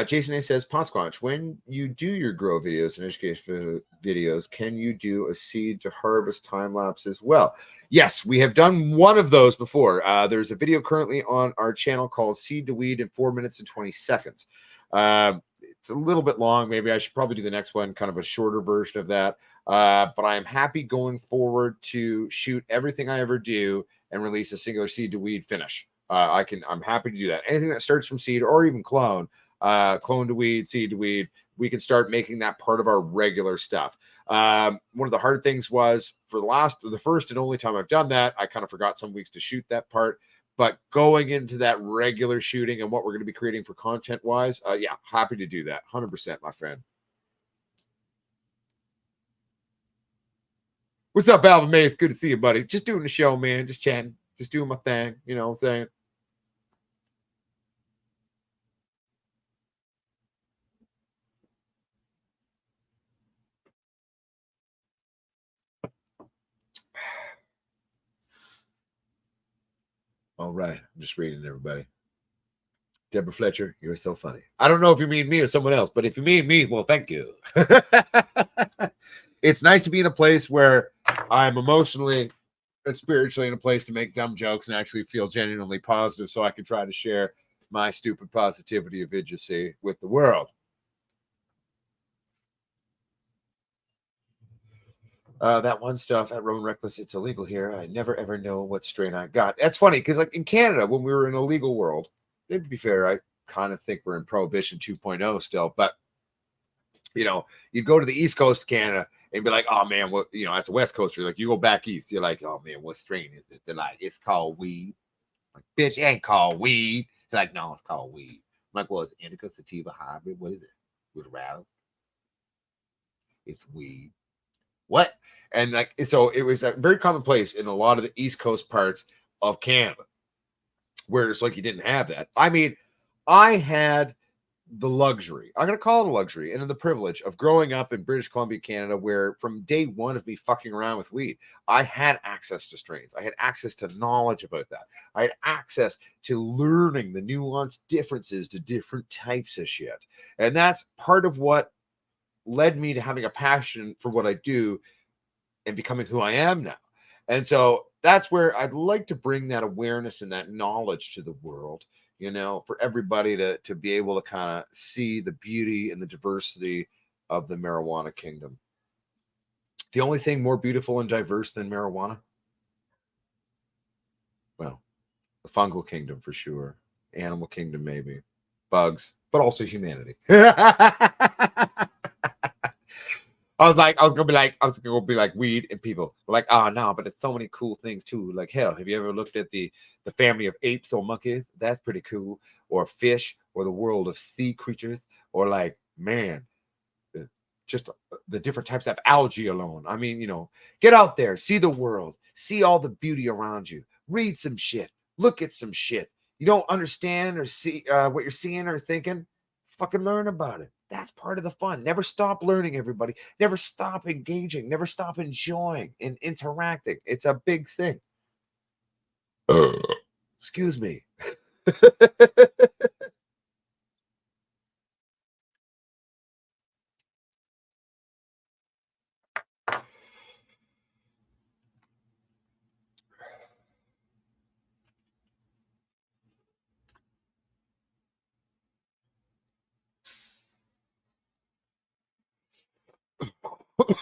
Jason A says, Pot Squatch, when you do your grow videos and education videos, can you do a seed to harvest time lapse as well? Yes, we have done one of those before. There's a video currently on our channel called Seed to Weed in 4 minutes and 20 seconds. It's a little bit long. Maybe I should probably do the next one, kind of a shorter version of that. But I am happy going forward to shoot everything I ever do and release a singular seed to weed finish. I'm happy to do that. Anything that starts from seed or even clone to weed, seed to weed, we can start making that part of our regular stuff. One of the hard things was for the first and only time I've done that, I kind of forgot some weeks to shoot that part. But going into that regular shooting and what we're going to be creating for content wise, yeah, happy to do that. 100%, my friend. What's up, Alvin May? It's good to see you, buddy. Just doing the show, man. Just chatting. Just doing my thing. You know what I'm saying? All right. I'm just reading everybody. Deborah Fletcher, you're so funny. I don't know if you mean me or someone else, but if you mean me, well, thank you. It's nice to be in a place where I'm emotionally and spiritually in a place to make dumb jokes and actually feel genuinely positive so I can try to share my stupid positivity of idiocy with the world. That one stuff at Roman Reckless, it's illegal here. I never ever know what strain I got. That's funny because, like in Canada, when we were in a legal world, to be fair, I kind of think we're in Prohibition 2.0 still. But you know, you'd go to the East Coast of Canada and be like, "Oh man, what you know?" As a West Coaster, like you go back east, you're like, "Oh man, what strain is it?" They're like, "It's called weed." Like, bitch, it ain't called weed. They're like, "No, it's called weed." I'm like, "Well, it's indica sativa hybrid. What is it? With rattle? It's weed." What? And like, so it was very commonplace in a lot of the East Coast parts of Canada, where it's like you didn't have that. I mean, I had the luxury, I'm going to call it a luxury, and the privilege of growing up in British Columbia, Canada, where from day one of me fucking around with weed, I had access to strains. I had access to knowledge about that. I had access to learning the nuanced differences to different types of shit. And that's part of what led me to having a passion for what I do and becoming who I am now. And so that's where I'd like to bring that awareness and that knowledge to the world, you know, for everybody to be able to kind of see the beauty and the diversity of the marijuana kingdom. The only thing more beautiful and diverse than marijuana? Well, the fungal kingdom for sure. Animal kingdom, maybe. Bugs, but also humanity. I was gonna be like weed, and people were like, oh no, but there's so many cool things too. Like hell, have you ever looked at the family of apes or monkeys? That's pretty cool. Or fish, or the world of sea creatures, or like man, uh, just the different types of algae alone. I mean, you know, get out there, see the world, see all the beauty around you, read some shit, look at some shit. You don't understand or see what you're seeing or thinking, fucking learn about it. That's part of the fun. Never stop learning, everybody. Never stop engaging. Never stop enjoying and interacting. It's a big thing. Excuse me.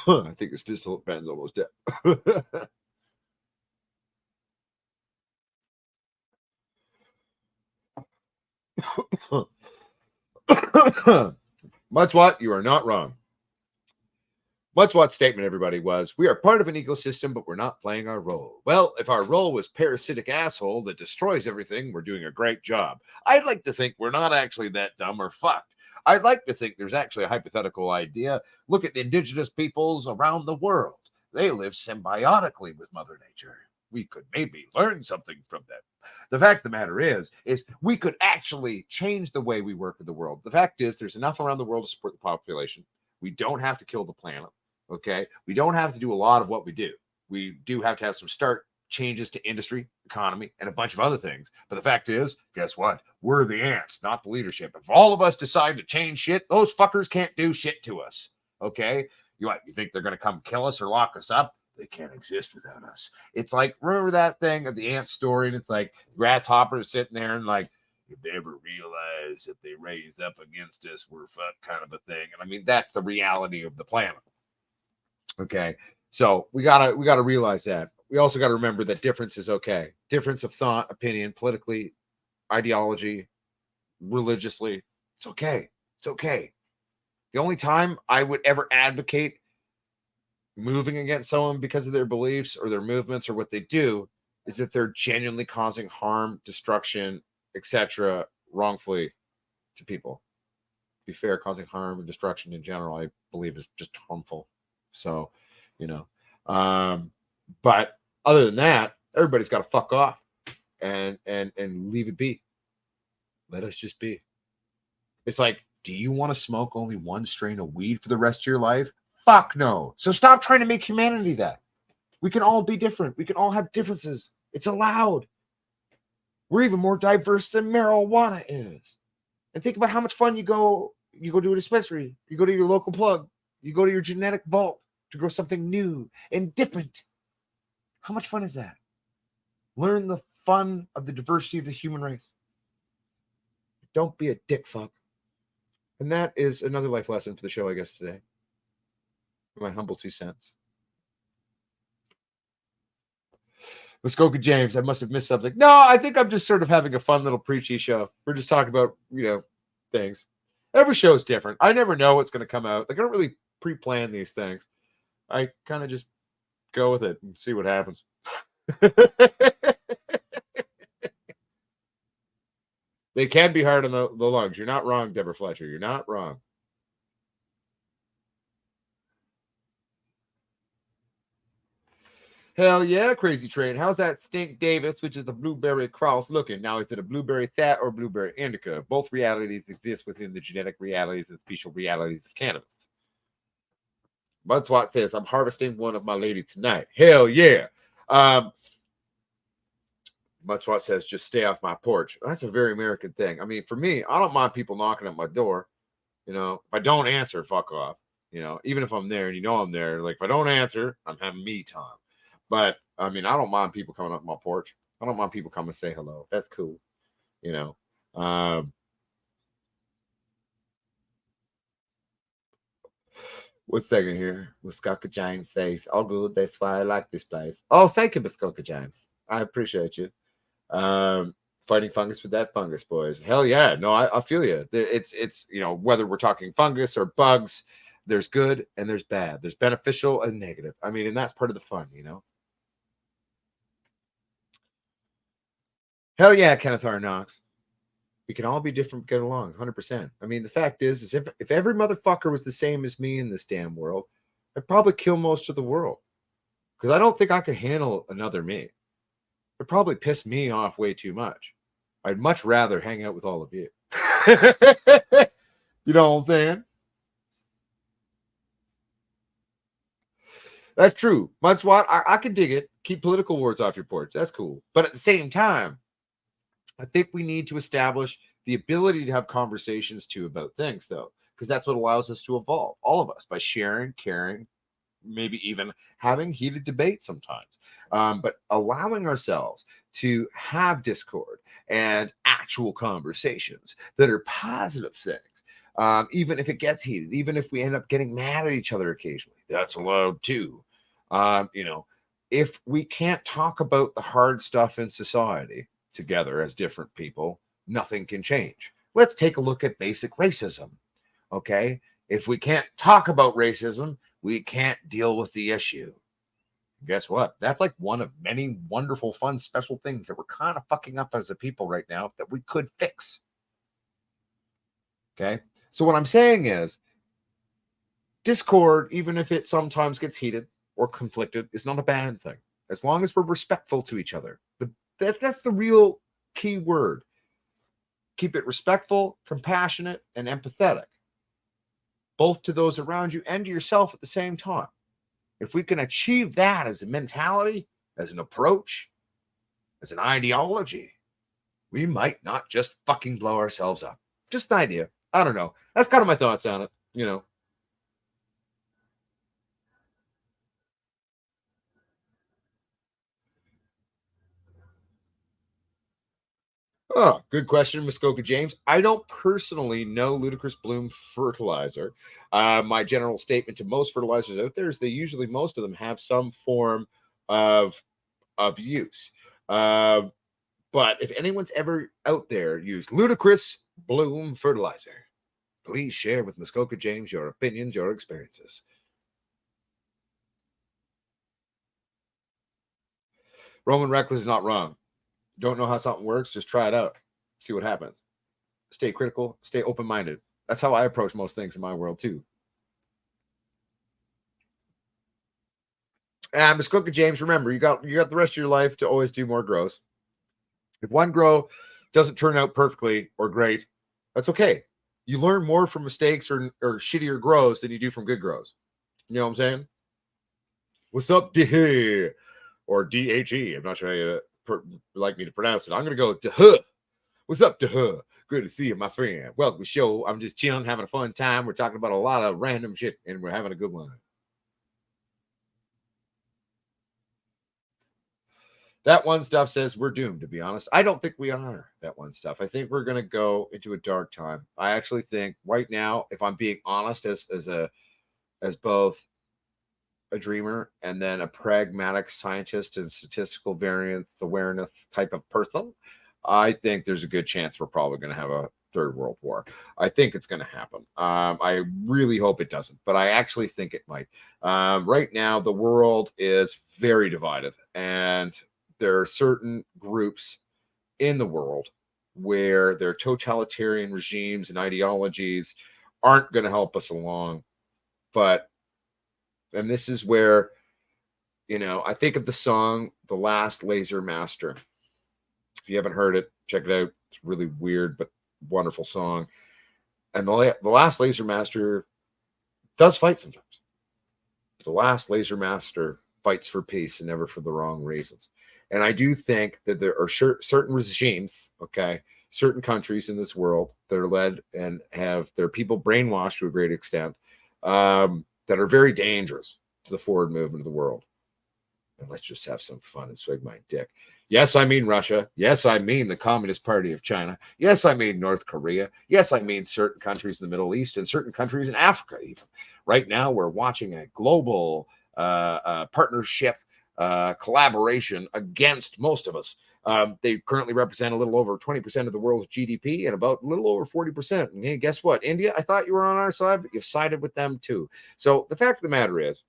I think this distillate pen's almost dead. Much what? You are not wrong. Much what statement, everybody, was we are part of an ecosystem, but we're not playing our role. Well, if our role was parasitic asshole that destroys everything, we're doing a great job. I'd like to think we're not actually that dumb or fucked. I'd like to think there's actually a hypothetical idea. Look at the indigenous peoples around the world. They live symbiotically with Mother Nature. We could maybe learn something from them. The fact of the matter is we could actually change the way we work with the world. The fact is, there's enough around the world to support the population. We don't have to kill the planet. Okay. We don't have to do a lot of what we do. We do have to have some start changes to industry, economy, and a bunch of other things. But the fact is, guess what? We're the ants, not the leadership. If all of us decide to change shit, those fuckers can't do shit to us. Okay. You think they're going to come kill us or lock us up? They can't exist without us. It's like, remember that thing of the ant story? And it's like grasshopper is sitting there and like, if they ever realize if they raise up against us, we're fucked, kind of a thing. And I mean, that's the reality of the planet. Okay. So we gotta realize that. We also got to remember that difference is okay. Difference of thought, opinion, politically, ideology, religiously, it's okay. It's okay. The only time I would ever advocate moving against someone because of their beliefs or their movements or what they do is if they're genuinely causing harm, destruction, etc., wrongfully to people. To be fair, causing harm and destruction in general, I believe, is just harmful. So, you know, but other than that, everybody's got to fuck off and leave it be. Let us just be. It's like, do you want to smoke only one strain of weed for the rest of your life? Fuck no. So stop trying to make humanity that. We can all be different. We can all have differences. It's allowed. We're even more diverse than marijuana is. And think about how much fun you go to a dispensary, you go to your local plug, you go to your genetic vault to grow something new and different. How much fun is that? Learn the fun of the diversity of the human race. Don't be a dick fuck. And that is another life lesson for the show, I guess, today. My humble 2 cents. Muskoka James, I must have missed something. No, I think I'm just sort of having a fun little preachy show. We're just talking about, things. Every show is different. I never know what's going to come out. Like, I don't really pre-plan these things. I kind of just go with it and see what happens. They can be hard on the lungs. You're not wrong, Deborah Fletcher. You're not wrong. Hell yeah, Crazy Train. How's that Stink Davis, which is the blueberry cross, looking? Now, is it a blueberry fat or blueberry indica? Both realities exist within the genetic realities and special realities of cannabis. Mudswat says, I'm harvesting one of my lady tonight. Hell yeah. Mudswat says, just stay off my porch. That's a very American thing. I mean, for me, I don't mind people knocking at my door. You know, if I don't answer, fuck off. You know, even if I'm there and you know I'm there, like if I don't answer, I'm having me time. But I mean, I don't mind people coming up my porch. I don't mind people coming and say hello. That's cool. You know. One second here. Muskoka James says, all good. That's why I like this place. Oh, thank you, Muskoka James. I appreciate you. Fighting fungus with that fungus, boys. Hell yeah. No, I feel you. It's you know, whether we're talking fungus or bugs, there's good and there's bad. There's beneficial and negative. I mean, and that's part of the fun, you know. Hell yeah, Kenneth R. Knox. We can all be different, get along, 100%. I mean, the fact is if every motherfucker was the same as me in this damn world, I'd probably kill most of the world. Because I don't think I could handle another me. It'd probably piss me off way too much. I'd much rather hang out with all of you. You know what I'm saying? That's true. Mudswat, I can dig it. Keep political wars off your porch. That's cool. But at the same time, I think we need to establish the ability to have conversations too about things, though, because that's what allows us to evolve, all of us, by sharing, caring, maybe even having heated debate sometimes, but allowing ourselves to have discord and actual conversations that are positive things, even if it gets heated, even if we end up getting mad at each other occasionally, that's allowed too. You know, if we can't talk about the hard stuff in society together as different people, nothing can change. Let's take a look at basic racism. Okay. If we can't talk about racism, we can't deal with the issue. Guess what? That's like one of many wonderful, fun, special things that we're kind of fucking up as a people right now that we could fix. Okay. So, what I'm saying is, discord, even if it sometimes gets heated or conflicted, is not a bad thing. As long as we're respectful to each other. That's the real key word. Keep it respectful, compassionate, and empathetic, both to those around you and to yourself at the same time. If we can achieve that as a mentality, as an approach, as an ideology, we might not just fucking blow ourselves up. Just an idea. I don't know. That's kind of my thoughts on it, you know. Oh, good question, Muskoka James. I don't personally know Ludicrous Bloom fertilizer. My general statement to most fertilizers out there is they usually, most of them have some form of use. But if anyone's ever out there used Ludicrous Bloom fertilizer, please share with Muskoka James your opinions, your experiences. Roman Reckless is not wrong. Don't know how something works, just try it out. See what happens. Stay critical, stay open-minded. That's how I approach most things in my world too. And Muskoka James, remember, you got the rest of your life to always do more grows. If one grow doesn't turn out perfectly or great, that's okay. You learn more from mistakes or shittier grows than you do from good grows. You know what I'm saying? What's up, D or DHE? I'm not sure how you like me to pronounce it. I'm gonna go Duh. What's up, Duh? Good to see you, my friend. Welcome to the show. I'm just chilling, having a fun time. We're talking about a lot of random shit, and we're having a good one. That one stuff says we're doomed, to be honest. I don't think we are, that one stuff. I think we're going to go into a dark time. I actually think right now, if I'm being honest, as both a dreamer and then a pragmatic scientist and statistical variance awareness type of person, I think there's a good chance we're probably going to have a third world war. I think it's going to happen. I really hope it doesn't, but I actually think it might. Right now, the world is very divided, and there are certain groups in the world where their totalitarian regimes and ideologies aren't going to help us along. And this is where You know, I think of the song The Last Laser Master. If you haven't heard it, check it out. It's really weird but wonderful song. And the Last Laser Master does fight sometimes. The Last Laser Master fights for peace and never for the wrong reasons. And I do think that there are certain regimes, okay, certain countries in this world that are led and have their people brainwashed to a great extent, that are very dangerous to the forward movement of the world. And let's just have some fun and swig my dick. Yes, I mean Russia. Yes, I mean the Communist Party of China. Yes, I mean North Korea. Yes, I mean certain countries in the Middle East and certain countries in Africa, even. Right now, we're watching a global partnership collaboration against most of us. They currently represent a little over 20% of the world's GDP and about a little over 40%. And hey, guess what? India, I thought you were on our side, but you've sided with them too. So the fact of the matter is,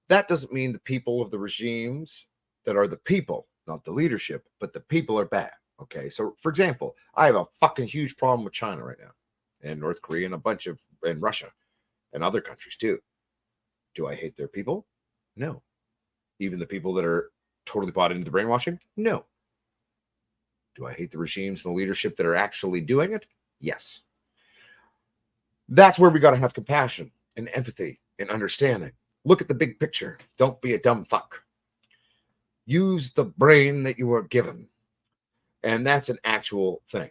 that doesn't mean the people of the regimes that are the people, not the leadership, but the people are bad. Okay. So, for example, I have a fucking huge problem with China right now, and North Korea, and Russia and other countries too. Do I hate their people? No. Even the people that are totally bought into the brainwashing? No. Do I hate the regimes and the leadership that are actually doing it? Yes. That's where we got to have compassion and empathy and understanding. Look at the big picture. Don't be a dumb fuck. Use the brain that you were given. And that's an actual thing.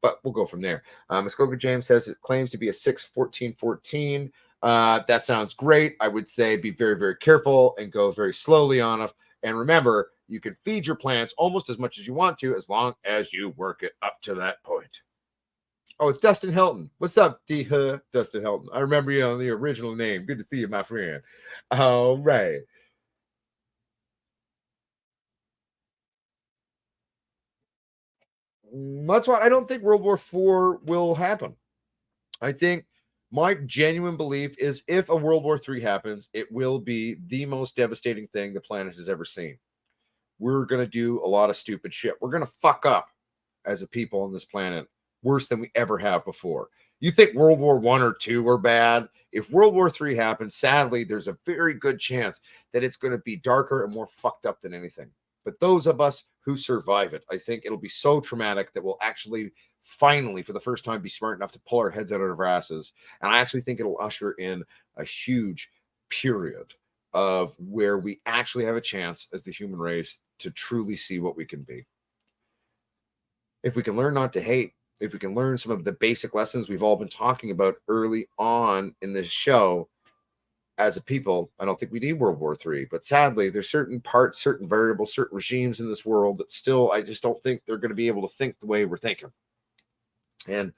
But we'll go from there. Muskoka James says it claims to be a 6-14-14. That sounds great. I would say be very, very careful and go very slowly on it. And remember, you can feed your plants almost as much as you want to, as long as you work it up to that point. Oh, it's Dustin Helton. What's up, Dustin Helton? I remember you on the original name. Good to see you, my friend. All right. That's why I don't think World War IV will happen. I think my genuine belief is if a World War III happens, it will be the most devastating thing the planet has ever seen. We're going to do a lot of stupid shit. We're going to fuck up as a people on this planet worse than we ever have before. You think World War I or II were bad? If World War III happens, sadly, there's a very good chance that it's going to be darker and more fucked up than anything. But those of us who survive it, I think it'll be so traumatic that we'll actually finally, for the first time, be smart enough to pull our heads out of our asses. And I actually think it'll usher in a huge period of where we actually have a chance as the human race to truly see what we can be. If we can learn not to hate, if we can learn some of the basic lessons we've all been talking about early on in this show, as a people, I don't think we need World War III. But sadly, there's certain parts, certain variables, certain regimes in this world that still, I just don't think they're going to be able to think the way we're thinking. And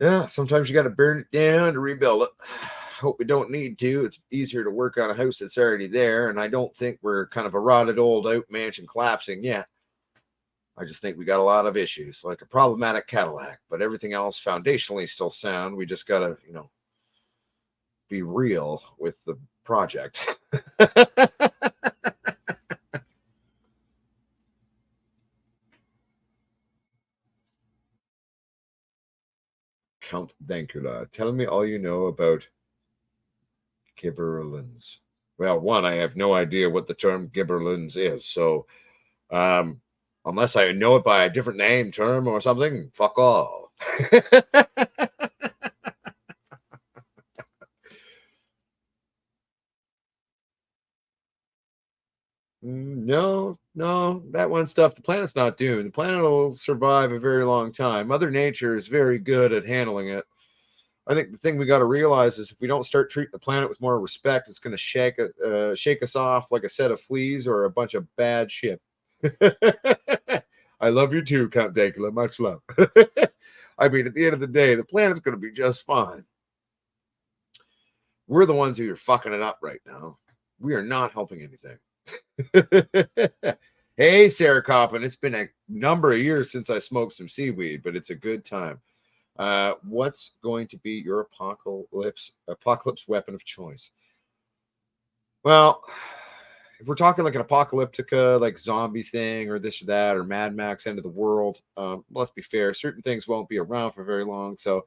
yeah, sometimes you got to burn it down to rebuild it. Hope we don't need to. It's easier to work on a house that's already there. And I don't think we're kind of a rotted old out mansion collapsing yet. I just think we got a lot of issues, like a problematic Cadillac, but everything else foundationally still sound. We just got to, be real with the project. Count Dankula, tell me all you know about gibberellins. Well, one, I have no idea what the term gibberellins is. So unless I know it by a different name, term, or something, fuck all. No, that one stuff. The planet's not doomed. The planet will survive a very long time. Mother Nature is very good at handling it. I think the thing we got to realize is if we don't start treating the planet with more respect, it's going to shake us off like a set of fleas or a bunch of bad shit. I love you too, Count Dankula. Much love. I mean, at the end of the day, the planet's going to be just fine. We're the ones who are fucking it up right now. We are not helping anything. Hey, Sarah Coppin. It's been a number of years since I smoked some seaweed, but it's a good time. What's going to be your apocalypse weapon of choice? Well, if we're talking like an apocalyptica, like zombie thing or this or that, or Mad Max End of the World, let's be fair. Certain things won't be around for very long. So,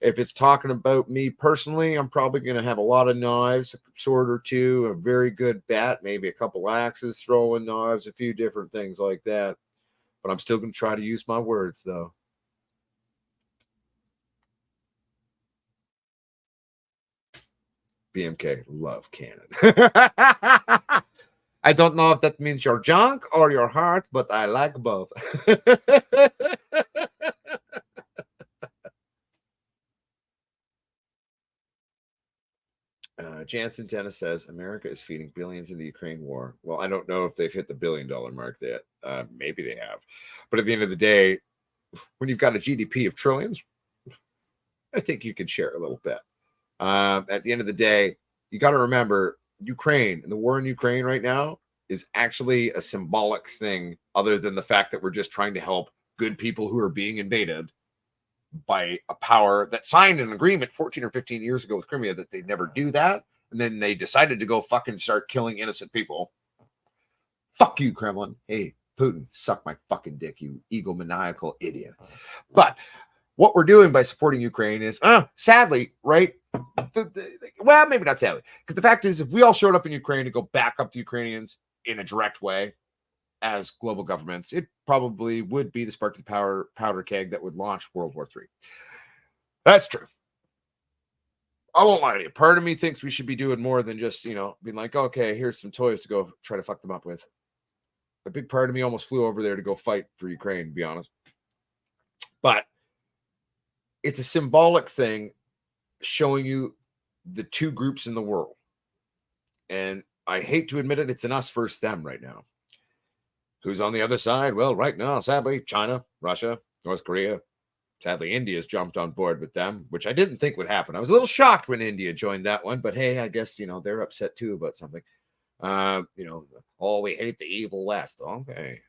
If it's talking about me personally, I'm probably going to have a lot of knives, a sword or two, a very good bat, maybe a couple axes, throwing knives, a few different things like that. But I'm still going to try to use my words, though. BMK, love cannon. I don't know if that means your junk or your heart, but I like both. Jansen Dennis says America is feeding billions in the Ukraine war. Well, I don't know if they've hit the $1 billion mark yet. Maybe they have. But at the end of the day, when you've got a GDP of trillions, I think you can share a little bit. At the end of the day, you got to remember Ukraine and the war in Ukraine right now is actually a symbolic thing, other than the fact that we're just trying to help good people who are being invaded by a power that signed an agreement 14 or 15 years ago with Crimea that they'd never do that. And then they decided to go fucking start killing innocent people. Fuck you, Kremlin. Hey, Putin, suck my fucking dick, you egomaniacal idiot. But what we're doing by supporting Ukraine is, sadly, right? Well, maybe not sadly, because the fact is, if we all showed up in Ukraine to go back up the Ukrainians in a direct way as global governments, it probably would be the spark to the powder keg that would launch World War III. That's true. I won't lie to you. Part of me thinks we should be doing more than just, being like, okay, here's some toys to go try to fuck them up with. A big part of me almost flew over there to go fight for Ukraine, to be honest. But it's a symbolic thing showing you the two groups in the world. And I hate to admit it, it's an us versus them right now. Who's on the other side? Well, right now, sadly, China, Russia, North Korea. Sadly, India's jumped on board with them, which I didn't think would happen. I was a little shocked when India joined that one, but hey, I guess, they're upset too about something. We hate the evil West. Okay.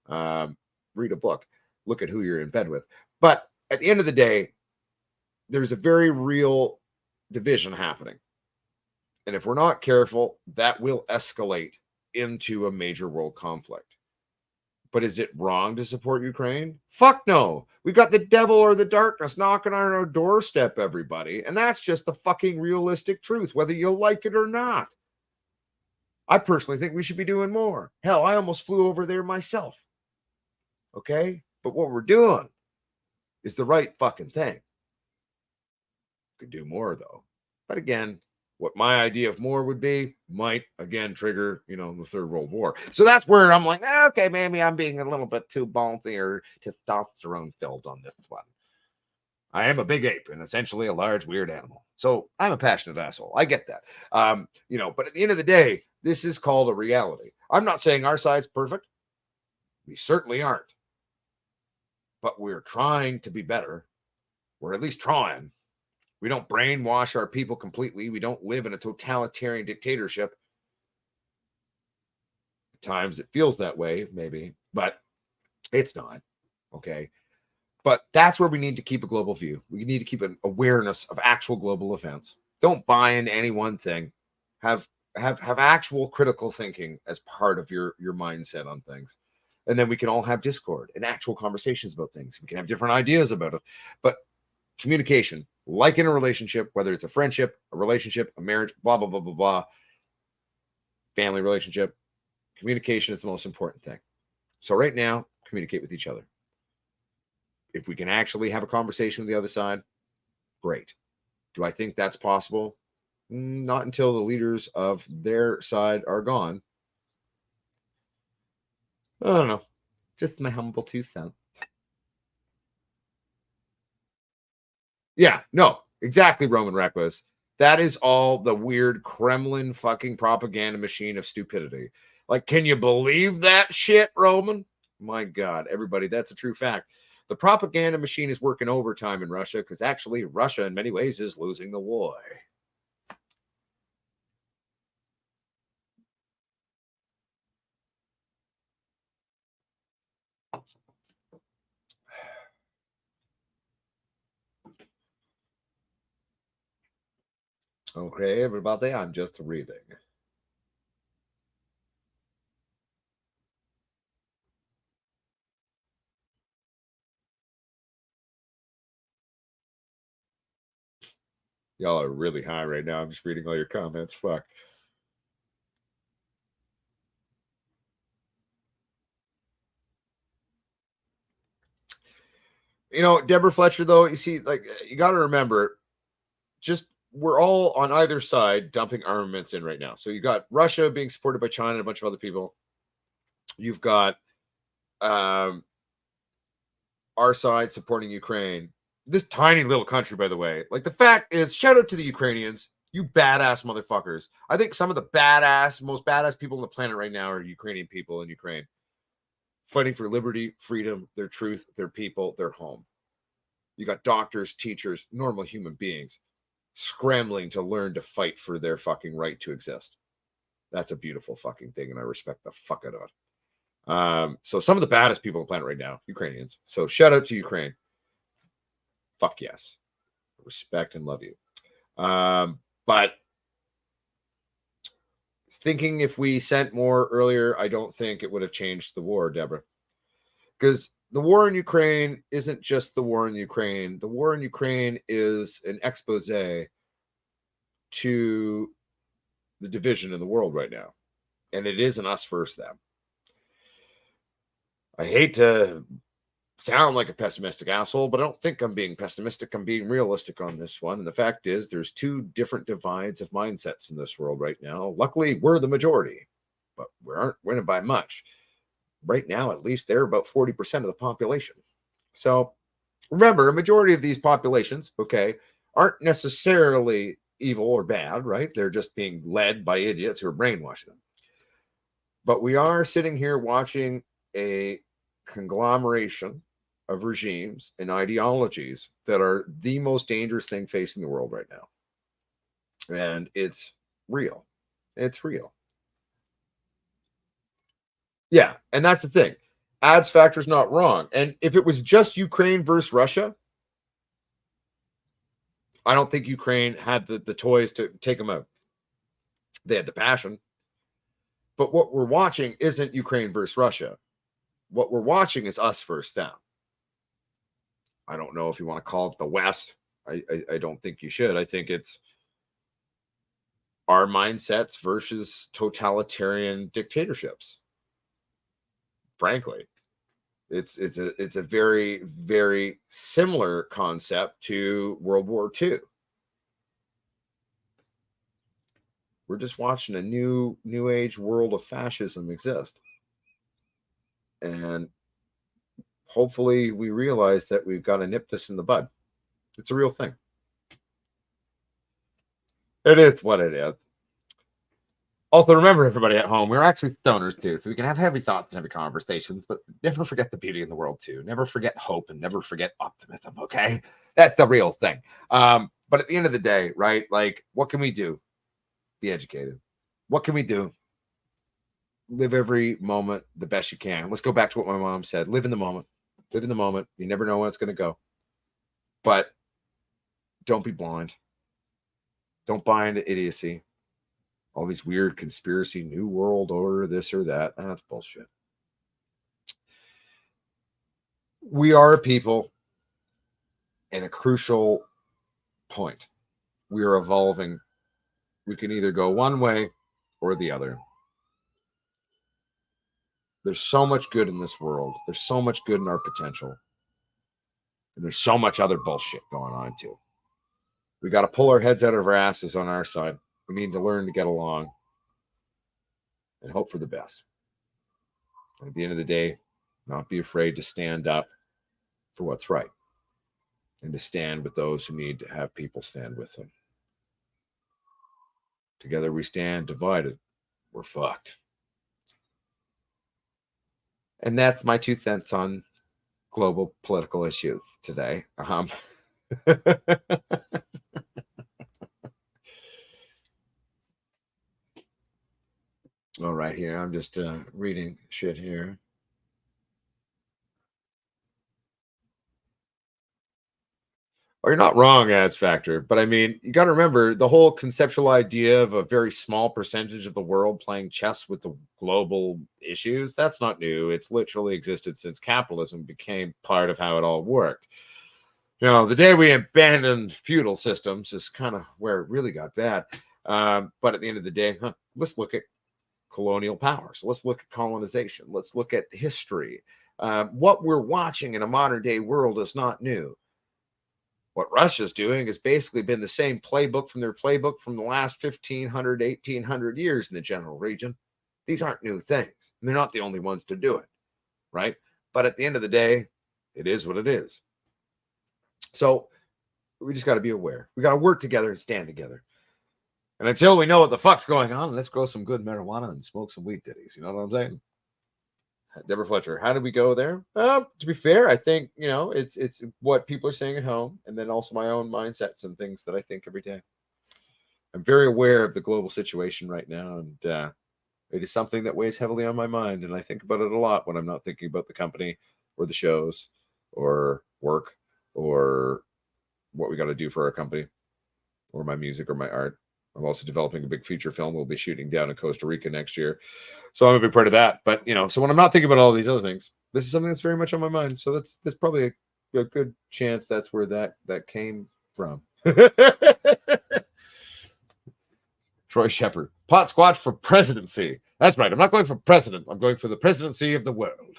Read a book, look at who you're in bed with. But at the end of the day, there's a very real division happening. And if we're not careful, that will escalate into a major world conflict. But is it wrong to support Ukraine? Fuck no. We've got the devil or the darkness knocking on our doorstep, everybody. And that's just the fucking realistic truth, whether you like it or not. I personally think we should be doing more. Hell, I almost flew over there myself. Okay? But what we're doing is the right fucking thing. Could do more, though. But again, what my idea of more would be might again trigger, the Third World War. So that's where I'm like, okay, maybe I'm being a little bit too ballsy or testosterone filled on this one. I am a big ape and essentially a large weird animal. So I'm a passionate asshole. I get that. But at the end of the day, this is called a reality. I'm not saying our side's perfect. We certainly aren't. But we're trying to be better. We're at least trying. We don't brainwash our people completely. We don't live in a totalitarian dictatorship. At times it feels that way, maybe, but it's not. Okay. But that's where we need to keep a global view. We need to keep an awareness of actual global events. Don't buy into any one thing. Have actual critical thinking as part of your mindset on things. And then we can all have discord and actual conversations about things. We can have different ideas about it. But communication, like in a relationship, whether it's a friendship, a relationship, a marriage, blah, blah, blah, blah, blah, family relationship, communication is the most important thing. So right now, communicate with each other. If we can actually have a conversation with the other side, great. Do I think that's possible? Not until the leaders of their side are gone. I don't know. Just my humble 2 cents. Yeah, no, exactly, Roman Reckless. That is all the weird Kremlin fucking propaganda machine of stupidity. Like, can you believe that shit, Roman? My God, everybody, that's a true fact. The propaganda machine is working overtime in Russia because actually Russia in many ways is losing the war. Okay, everybody, I'm just reading. Y'all are really high right now. I'm just reading all your comments. Fuck. You know, Deborah Fletcher, though, you see, like, you got to remember, just we're all on either side dumping armaments in right now. So you got Russia being supported by China and a bunch of other people. You've got our side supporting Ukraine. This tiny little country, by the way. Like, the fact is, shout out to the Ukrainians. You badass motherfuckers. I think some of the most badass people on the planet right now are Ukrainian people in Ukraine. Fighting for liberty, freedom, their truth, their people, their home. You got doctors, teachers, normal human beings scrambling to learn to fight for their fucking right to exist. That's a beautiful fucking thing, and I respect the fuck out of it. So some of the baddest people on the planet right now, Ukrainians. So shout out to Ukraine. Fuck yes. Respect and love you. But thinking if we sent more earlier, I don't think it would have changed the war, Deborah. Because the war in Ukraine isn't just the war in Ukraine. The war in Ukraine is an expose to the division in the world right now. And it is an us versus them. I hate to sound like a pessimistic asshole, but I don't think I'm being pessimistic. I'm being realistic on this one. And the fact is, there's two different divides of mindsets in this world right now. Luckily, we're the majority, but we aren't winning by much. Right now, at least, they're about 40% of the population. So remember, a majority of these populations, okay, aren't necessarily evil or bad, right? They're just being led by idiots who are brainwashing them. But we are sitting here watching a conglomeration of regimes and ideologies that are the most dangerous thing facing the world right now. And it's real. It's real. Yeah, and that's the thing. Adds factor's not wrong. And if it was just Ukraine versus Russia, I don't think Ukraine had the toys to take them out. They had the passion. But what we're watching isn't Ukraine versus Russia. What we're watching is us versus them. I don't know if you want to call it the West. I don't think you should. I think it's our mindsets versus totalitarian dictatorships. Frankly, it's a very, very similar concept to World War II. We're just watching a new age world of fascism exist. And hopefully we realize that we've got to nip this in the bud. It's a real thing. It is what it is. Also, remember, everybody at home, we're actually stoners too, so we can have heavy thoughts and heavy conversations, but never forget the beauty in the world too. Never forget hope and never forget optimism, okay? That's the real thing. But at the end of the day, right, like, what can we do? Be educated. What can we do? Live every moment the best you can. Let's go back to what my mom said. Live in the moment. Live in the moment. You never know when it's going to go. But don't be blind. Don't buy into idiocy. All these weird conspiracy, new world order, this or that. That's bullshit. We are a people in a crucial point. We are evolving. We can either go one way or the other. There's so much good in this world. There's so much good in our potential. And there's so much other bullshit going on too. We got to pull our heads out of our asses on our side. We need to learn to get along and hope for the best. At the end of the day, not be afraid to stand up for what's right and to stand with those who need to have people stand with them. Together we stand, divided, we're fucked. And that's my 2 cents on global political issues today. All right, here. I'm just reading shit here. Oh, you're not wrong, Ads Factor. But I mean, you got to remember the whole conceptual idea of a very small percentage of the world playing chess with the global issues. That's not new. It's literally existed since capitalism became part of how it all worked. The day we abandoned feudal systems is kind of where it really got bad. But at the end of the day, let's look at colonial powers. Let's look at colonization. Let's look at history. What we're watching in a modern day world is not new. What Russia's doing has basically been the same playbook from their playbook from the last 1,500, 1,800 years in the general region. These aren't new things. And they're not the only ones to do it, right? But at the end of the day, it is what it is. So we just got to be aware. We got to work together and stand together. And until we know what the fuck's going on, let's grow some good marijuana and smoke some weed titties. You know what I'm saying? Deborah Fletcher, how did we go there? To be fair, I think, it's what people are saying at home, and then also my own mindsets and things that I think every day. I'm very aware of the global situation right now, and it is something that weighs heavily on my mind, and I think about it a lot when I'm not thinking about the company or the shows or work or what we got to do for our company or my music or my art. I'm also developing a big feature film we'll be shooting down in Costa Rica next year. So I'm a big part of that. But, so when I'm not thinking about all these other things, this is something that's very much on my mind. So that's probably a good chance that's where that came from. Troy Shepard, pot squatch for presidency. That's right. I'm not going for president. I'm going for the presidency of the world.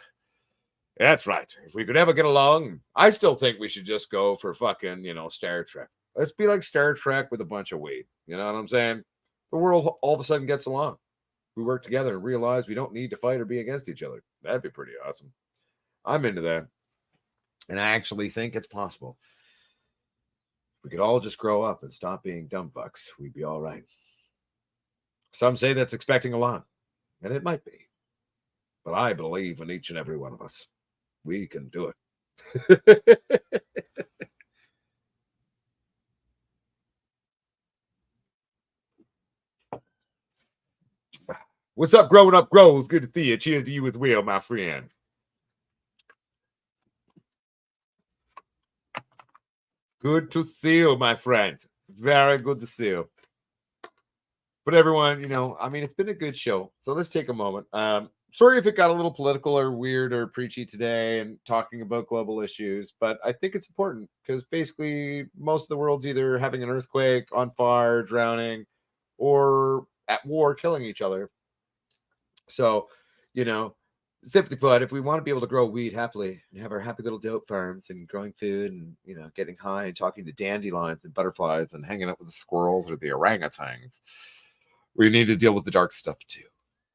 That's right. If we could ever get along, I still think we should just go for fucking, Star Trek. Let's be like Star Trek with a bunch of weed. You know what I'm saying? The world all of a sudden gets along. We work together and realize we don't need to fight or be against each other. That'd be pretty awesome. I'm into that. And I actually think it's possible. If we could all just grow up and stop being dumb fucks, we'd be all right. Some say that's expecting a lot, and it might be. But I believe in each and every one of us. We can do it. What's up, Growing Up Grows? Good to see you. Cheers to you as well, my friend. Good to see you, my friend. Very good to see you. But everyone, it's been a good show. So let's take a moment. Sorry if it got a little political or weird or preachy today and talking about global issues, but I think it's important because basically most of the world's either having an earthquake, on fire, drowning, or at war, killing each other. So, simply put, if we want to be able to grow weed happily and have our happy little dope farms and growing food and, getting high and talking to dandelions and butterflies and hanging out with the squirrels or the orangutans, we need to deal with the dark stuff too.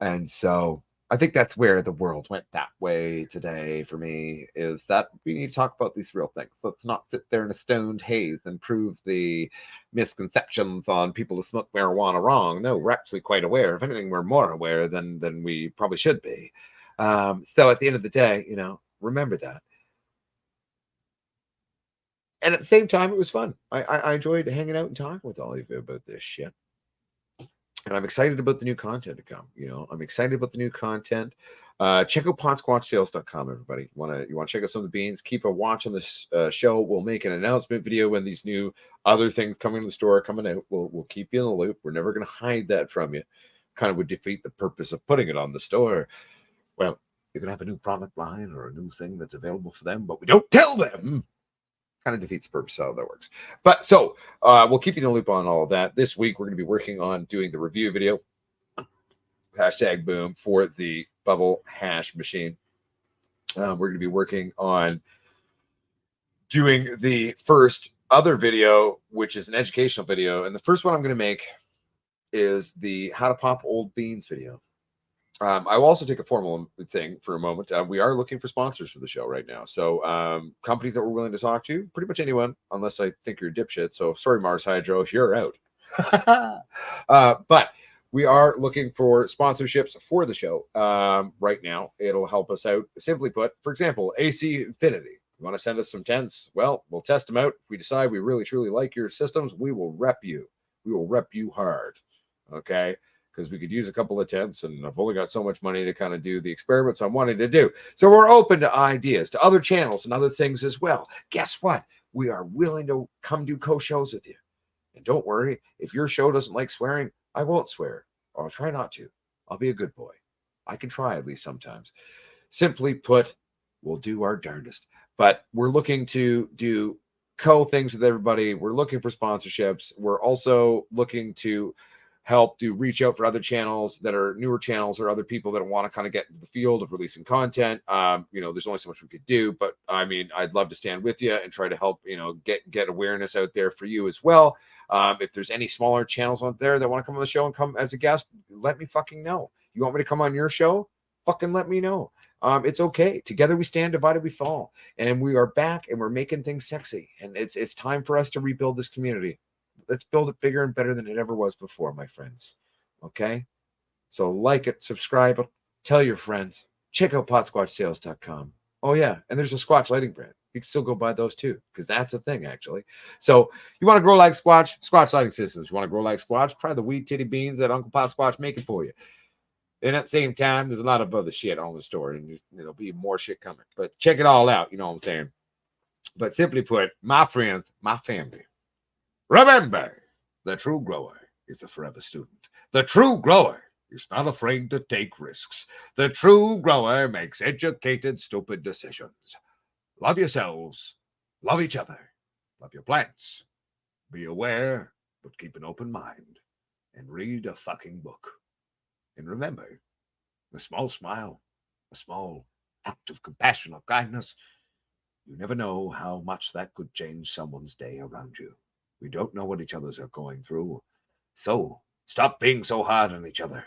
And so I think that's where the world went that way today for me, is that we need to talk about these real things. Let's not sit there in a stoned haze and prove the misconceptions on people who smoke marijuana wrong. No, we're actually quite aware. If anything, we're more aware than we probably should be. So at the end of the day, remember that. And at the same time, it was fun. I enjoyed hanging out and talking with all of you about this shit. And I'm excited about the new content to come. I'm excited about the new content. Check out potsquatchsales.com, everybody. You want to check out some of the beans? Keep a watch on this show. We'll make an announcement video when these new other things coming to the store are coming out. We'll keep you in the loop. We're never going to hide that from you. Kind of would defeat the purpose of putting it on the store. Well, you can have a new product line or a new thing that's available for them, but we don't tell them. Kind of defeats the purpose of how that works. But so we'll keep you in the loop on all of that. This week, we're going to be working on doing the review video, #boom, for the bubble hash machine. We're going to be working on doing the first other video, which is an educational video. And the first one I'm going to make is the how to pop old beans video. I will also take a formal thing for a moment. We are looking for sponsors for the show right now. So companies that we're willing to talk to, pretty much anyone, unless I think you're a dipshit. So sorry, Mars Hydro, if you're out. But we are looking for sponsorships for the show right now. It'll help us out. Simply put, for example, AC Infinity. You want to send us some tents? Well, we'll test them out. If we decide we really, truly like your systems, we will rep you. We will rep you hard. Okay? Because we could use a couple of tents, and I've only got so much money to kind of do the experiments I'm wanting to do. So we're open to ideas, to other channels and other things as well. Guess what? We are willing to come do co-shows with you. And don't worry, if your show doesn't like swearing, I won't swear, or I'll try not to. I'll be a good boy. I can try at least sometimes. Simply put, we'll do our darndest. But we're looking to do co-things with everybody. We're looking for sponsorships. We're also looking to help to reach out for other channels that are newer channels or other people that want to kind of get into the field of releasing content. There's only so much we could do, but I mean, I'd love to stand with you and try to help, get awareness out there for you as well. If there's any smaller channels out there that want to come on the show and come as a guest, let me fucking know. You want me to come on your show? Fucking let me know. It's okay. Together we stand, divided we fall. And we are back and we're making things sexy. And it's time for us to rebuild this community. Let's build it bigger and better than it ever was before, my friends. Okay? So like it, subscribe, tell your friends. Check out potsquatchsales.com. Oh, yeah. And there's a Squatch lighting brand. You can still go buy those too, because that's a thing, actually. So you want to grow like Squatch? Squatch Lighting Systems. You want to grow like Squatch? Try the weed titty beans that Uncle Pot Squatch making for you. And at the same time, there's a lot of other shit on the store, and there'll be more shit coming. But check it all out, you know what I'm saying? But simply put, my friends, my family, remember, the true grower is a forever student. The true grower is not afraid to take risks. The true grower makes educated, stupid decisions. Love yourselves, love each other, love your plants. Be aware, but keep an open mind, and read a fucking book. And remember, a small smile, a small act of compassion or kindness, you never know how much that could change someone's day around you. We don't know what each others are going through. So stop being so hard on each other.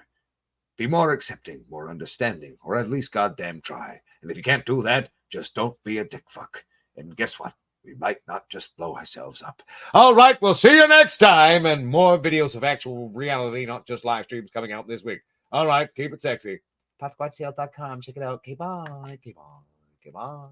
Be more accepting, more understanding, or at least goddamn try. And if you can't do that, just don't be a dick fuck. And guess what? We might not just blow ourselves up. All right, we'll see you next time. And more videos of actual reality, not just live streams, coming out this week. All right, keep it sexy. PotSquatchSales.com. Check it out. Keep on, keep on, keep on.